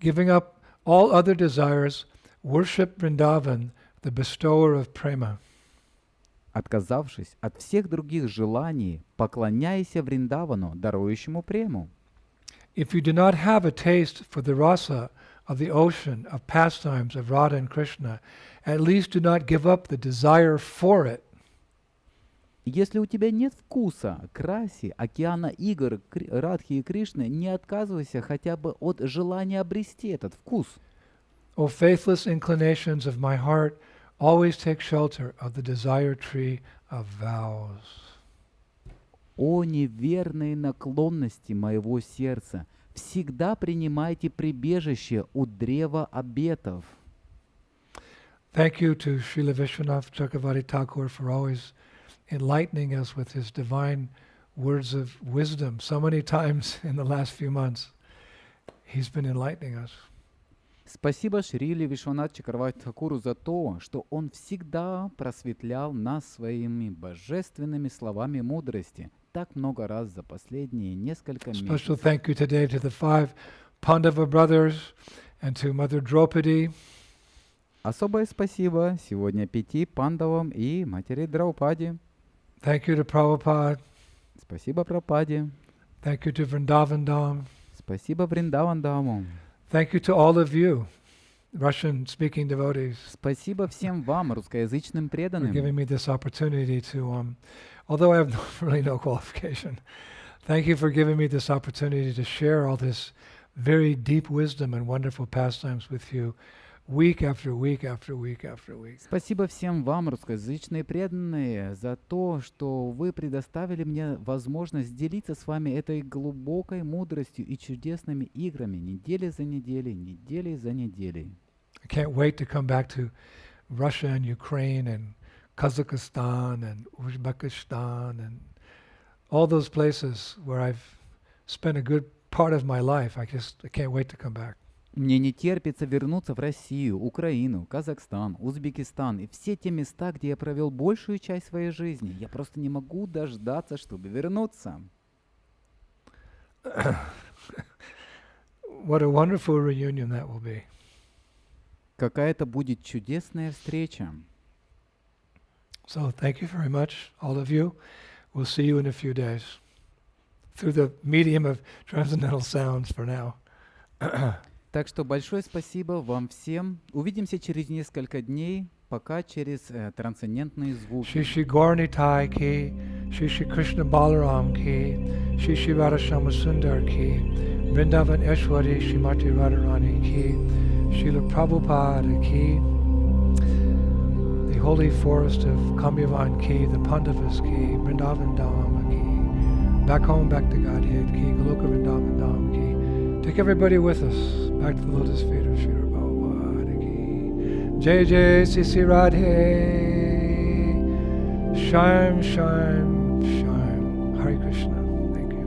Giving up all other desires, worship Vrindavan, the bestower of prema. Отказавшись от всех других желаний, поклоняйся Вриндавану, дарующему прему. If you do not have a taste for the rasa of the ocean of pastimes of Radha and Krishna, at least do not give up the desire for it. Если у тебя нет вкуса к расе океана игр Радхи и Кришны, не отказывайся хотя бы от желания обрести этот вкус. O faithless inclinations of my heart, always take shelter of the desire tree of vows. О неверные наклонности моего сердца, всегда принимайте прибежище у древа обетов. Thank you to Srila Vishwanath Chakravarti Thakur for always enlightening us with his divine words of wisdom. So many times in the last few months, he's been enlightening us. Спасибо Шриле Вишванатху Чакраварти Тхакуру за то, что он всегда просветлял нас своими божественными словами мудрости так много раз за последние несколько Special месяцев. thank you today to the 5 Pandava brothers and to Mother Draupadi. Особое спасибо сегодня 5 пандавам и матери Драупади. Thank you to Prabhupada. Спасибо Прабхупаде. Thank you to Vrindavan Dham. Спасибо Вриндавандаму. Thank you to all of you, Russian-speaking devotees, Спасибо всем вам, русскоязычным for преданным. giving me this opportunity to, although I have really no qualification, thank you for giving me this opportunity to share all this very deep wisdom and wonderful pastimes with you week after week after week after week. Спасибо всем вам, русскоязычные преданные, за то, что вы предоставили мне возможность делиться с вами этой глубокой мудростью и чудесными играми неделя за неделей, недели за неделей. I can't wait to come back to Russia and Ukraine and Kazakhstan and Uzbekistan and all those places where I've spent a good part of my life. I can't wait to come back. Мне не терпится вернуться в Россию, Украину, Казахстан, Узбекистан и все те места, где я провел большую часть своей жизни. Я просто не могу дождаться, чтобы вернуться. What a wonderful reunion that will be. Какая-то будет чудесная встреча. So thank you very much, all of you. We'll see you in a few days through the medium of transcendental sounds for now. Так что большое спасибо вам всем. Увидимся через несколько дней, пока через трансцендентные звуки. Shri Shri Gauranitai ki, Shri Shri Krishna Balaram ki, Shri Shri Radha Shama Sundar ki. Vrindavan Eshwari Shrimati Radharani Ki, Srila Prabhupada Ki, the holy forest of Kamyavan Ki, the Pandavas Ki, Vrindavan Dham Ki, back home, back to Godhead Ki, Goloka Vrindavan Dham Ki. Take everybody with us back to the lotus feet of Srila Prabhupada Ki. Jai Jai Sisi Radhe, Shyam Shyam Shyam. Hare Krishna. Thank you.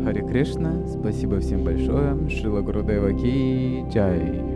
Харе Кришна, спасибо всем большое. Шрила Гурудева Ки Джай.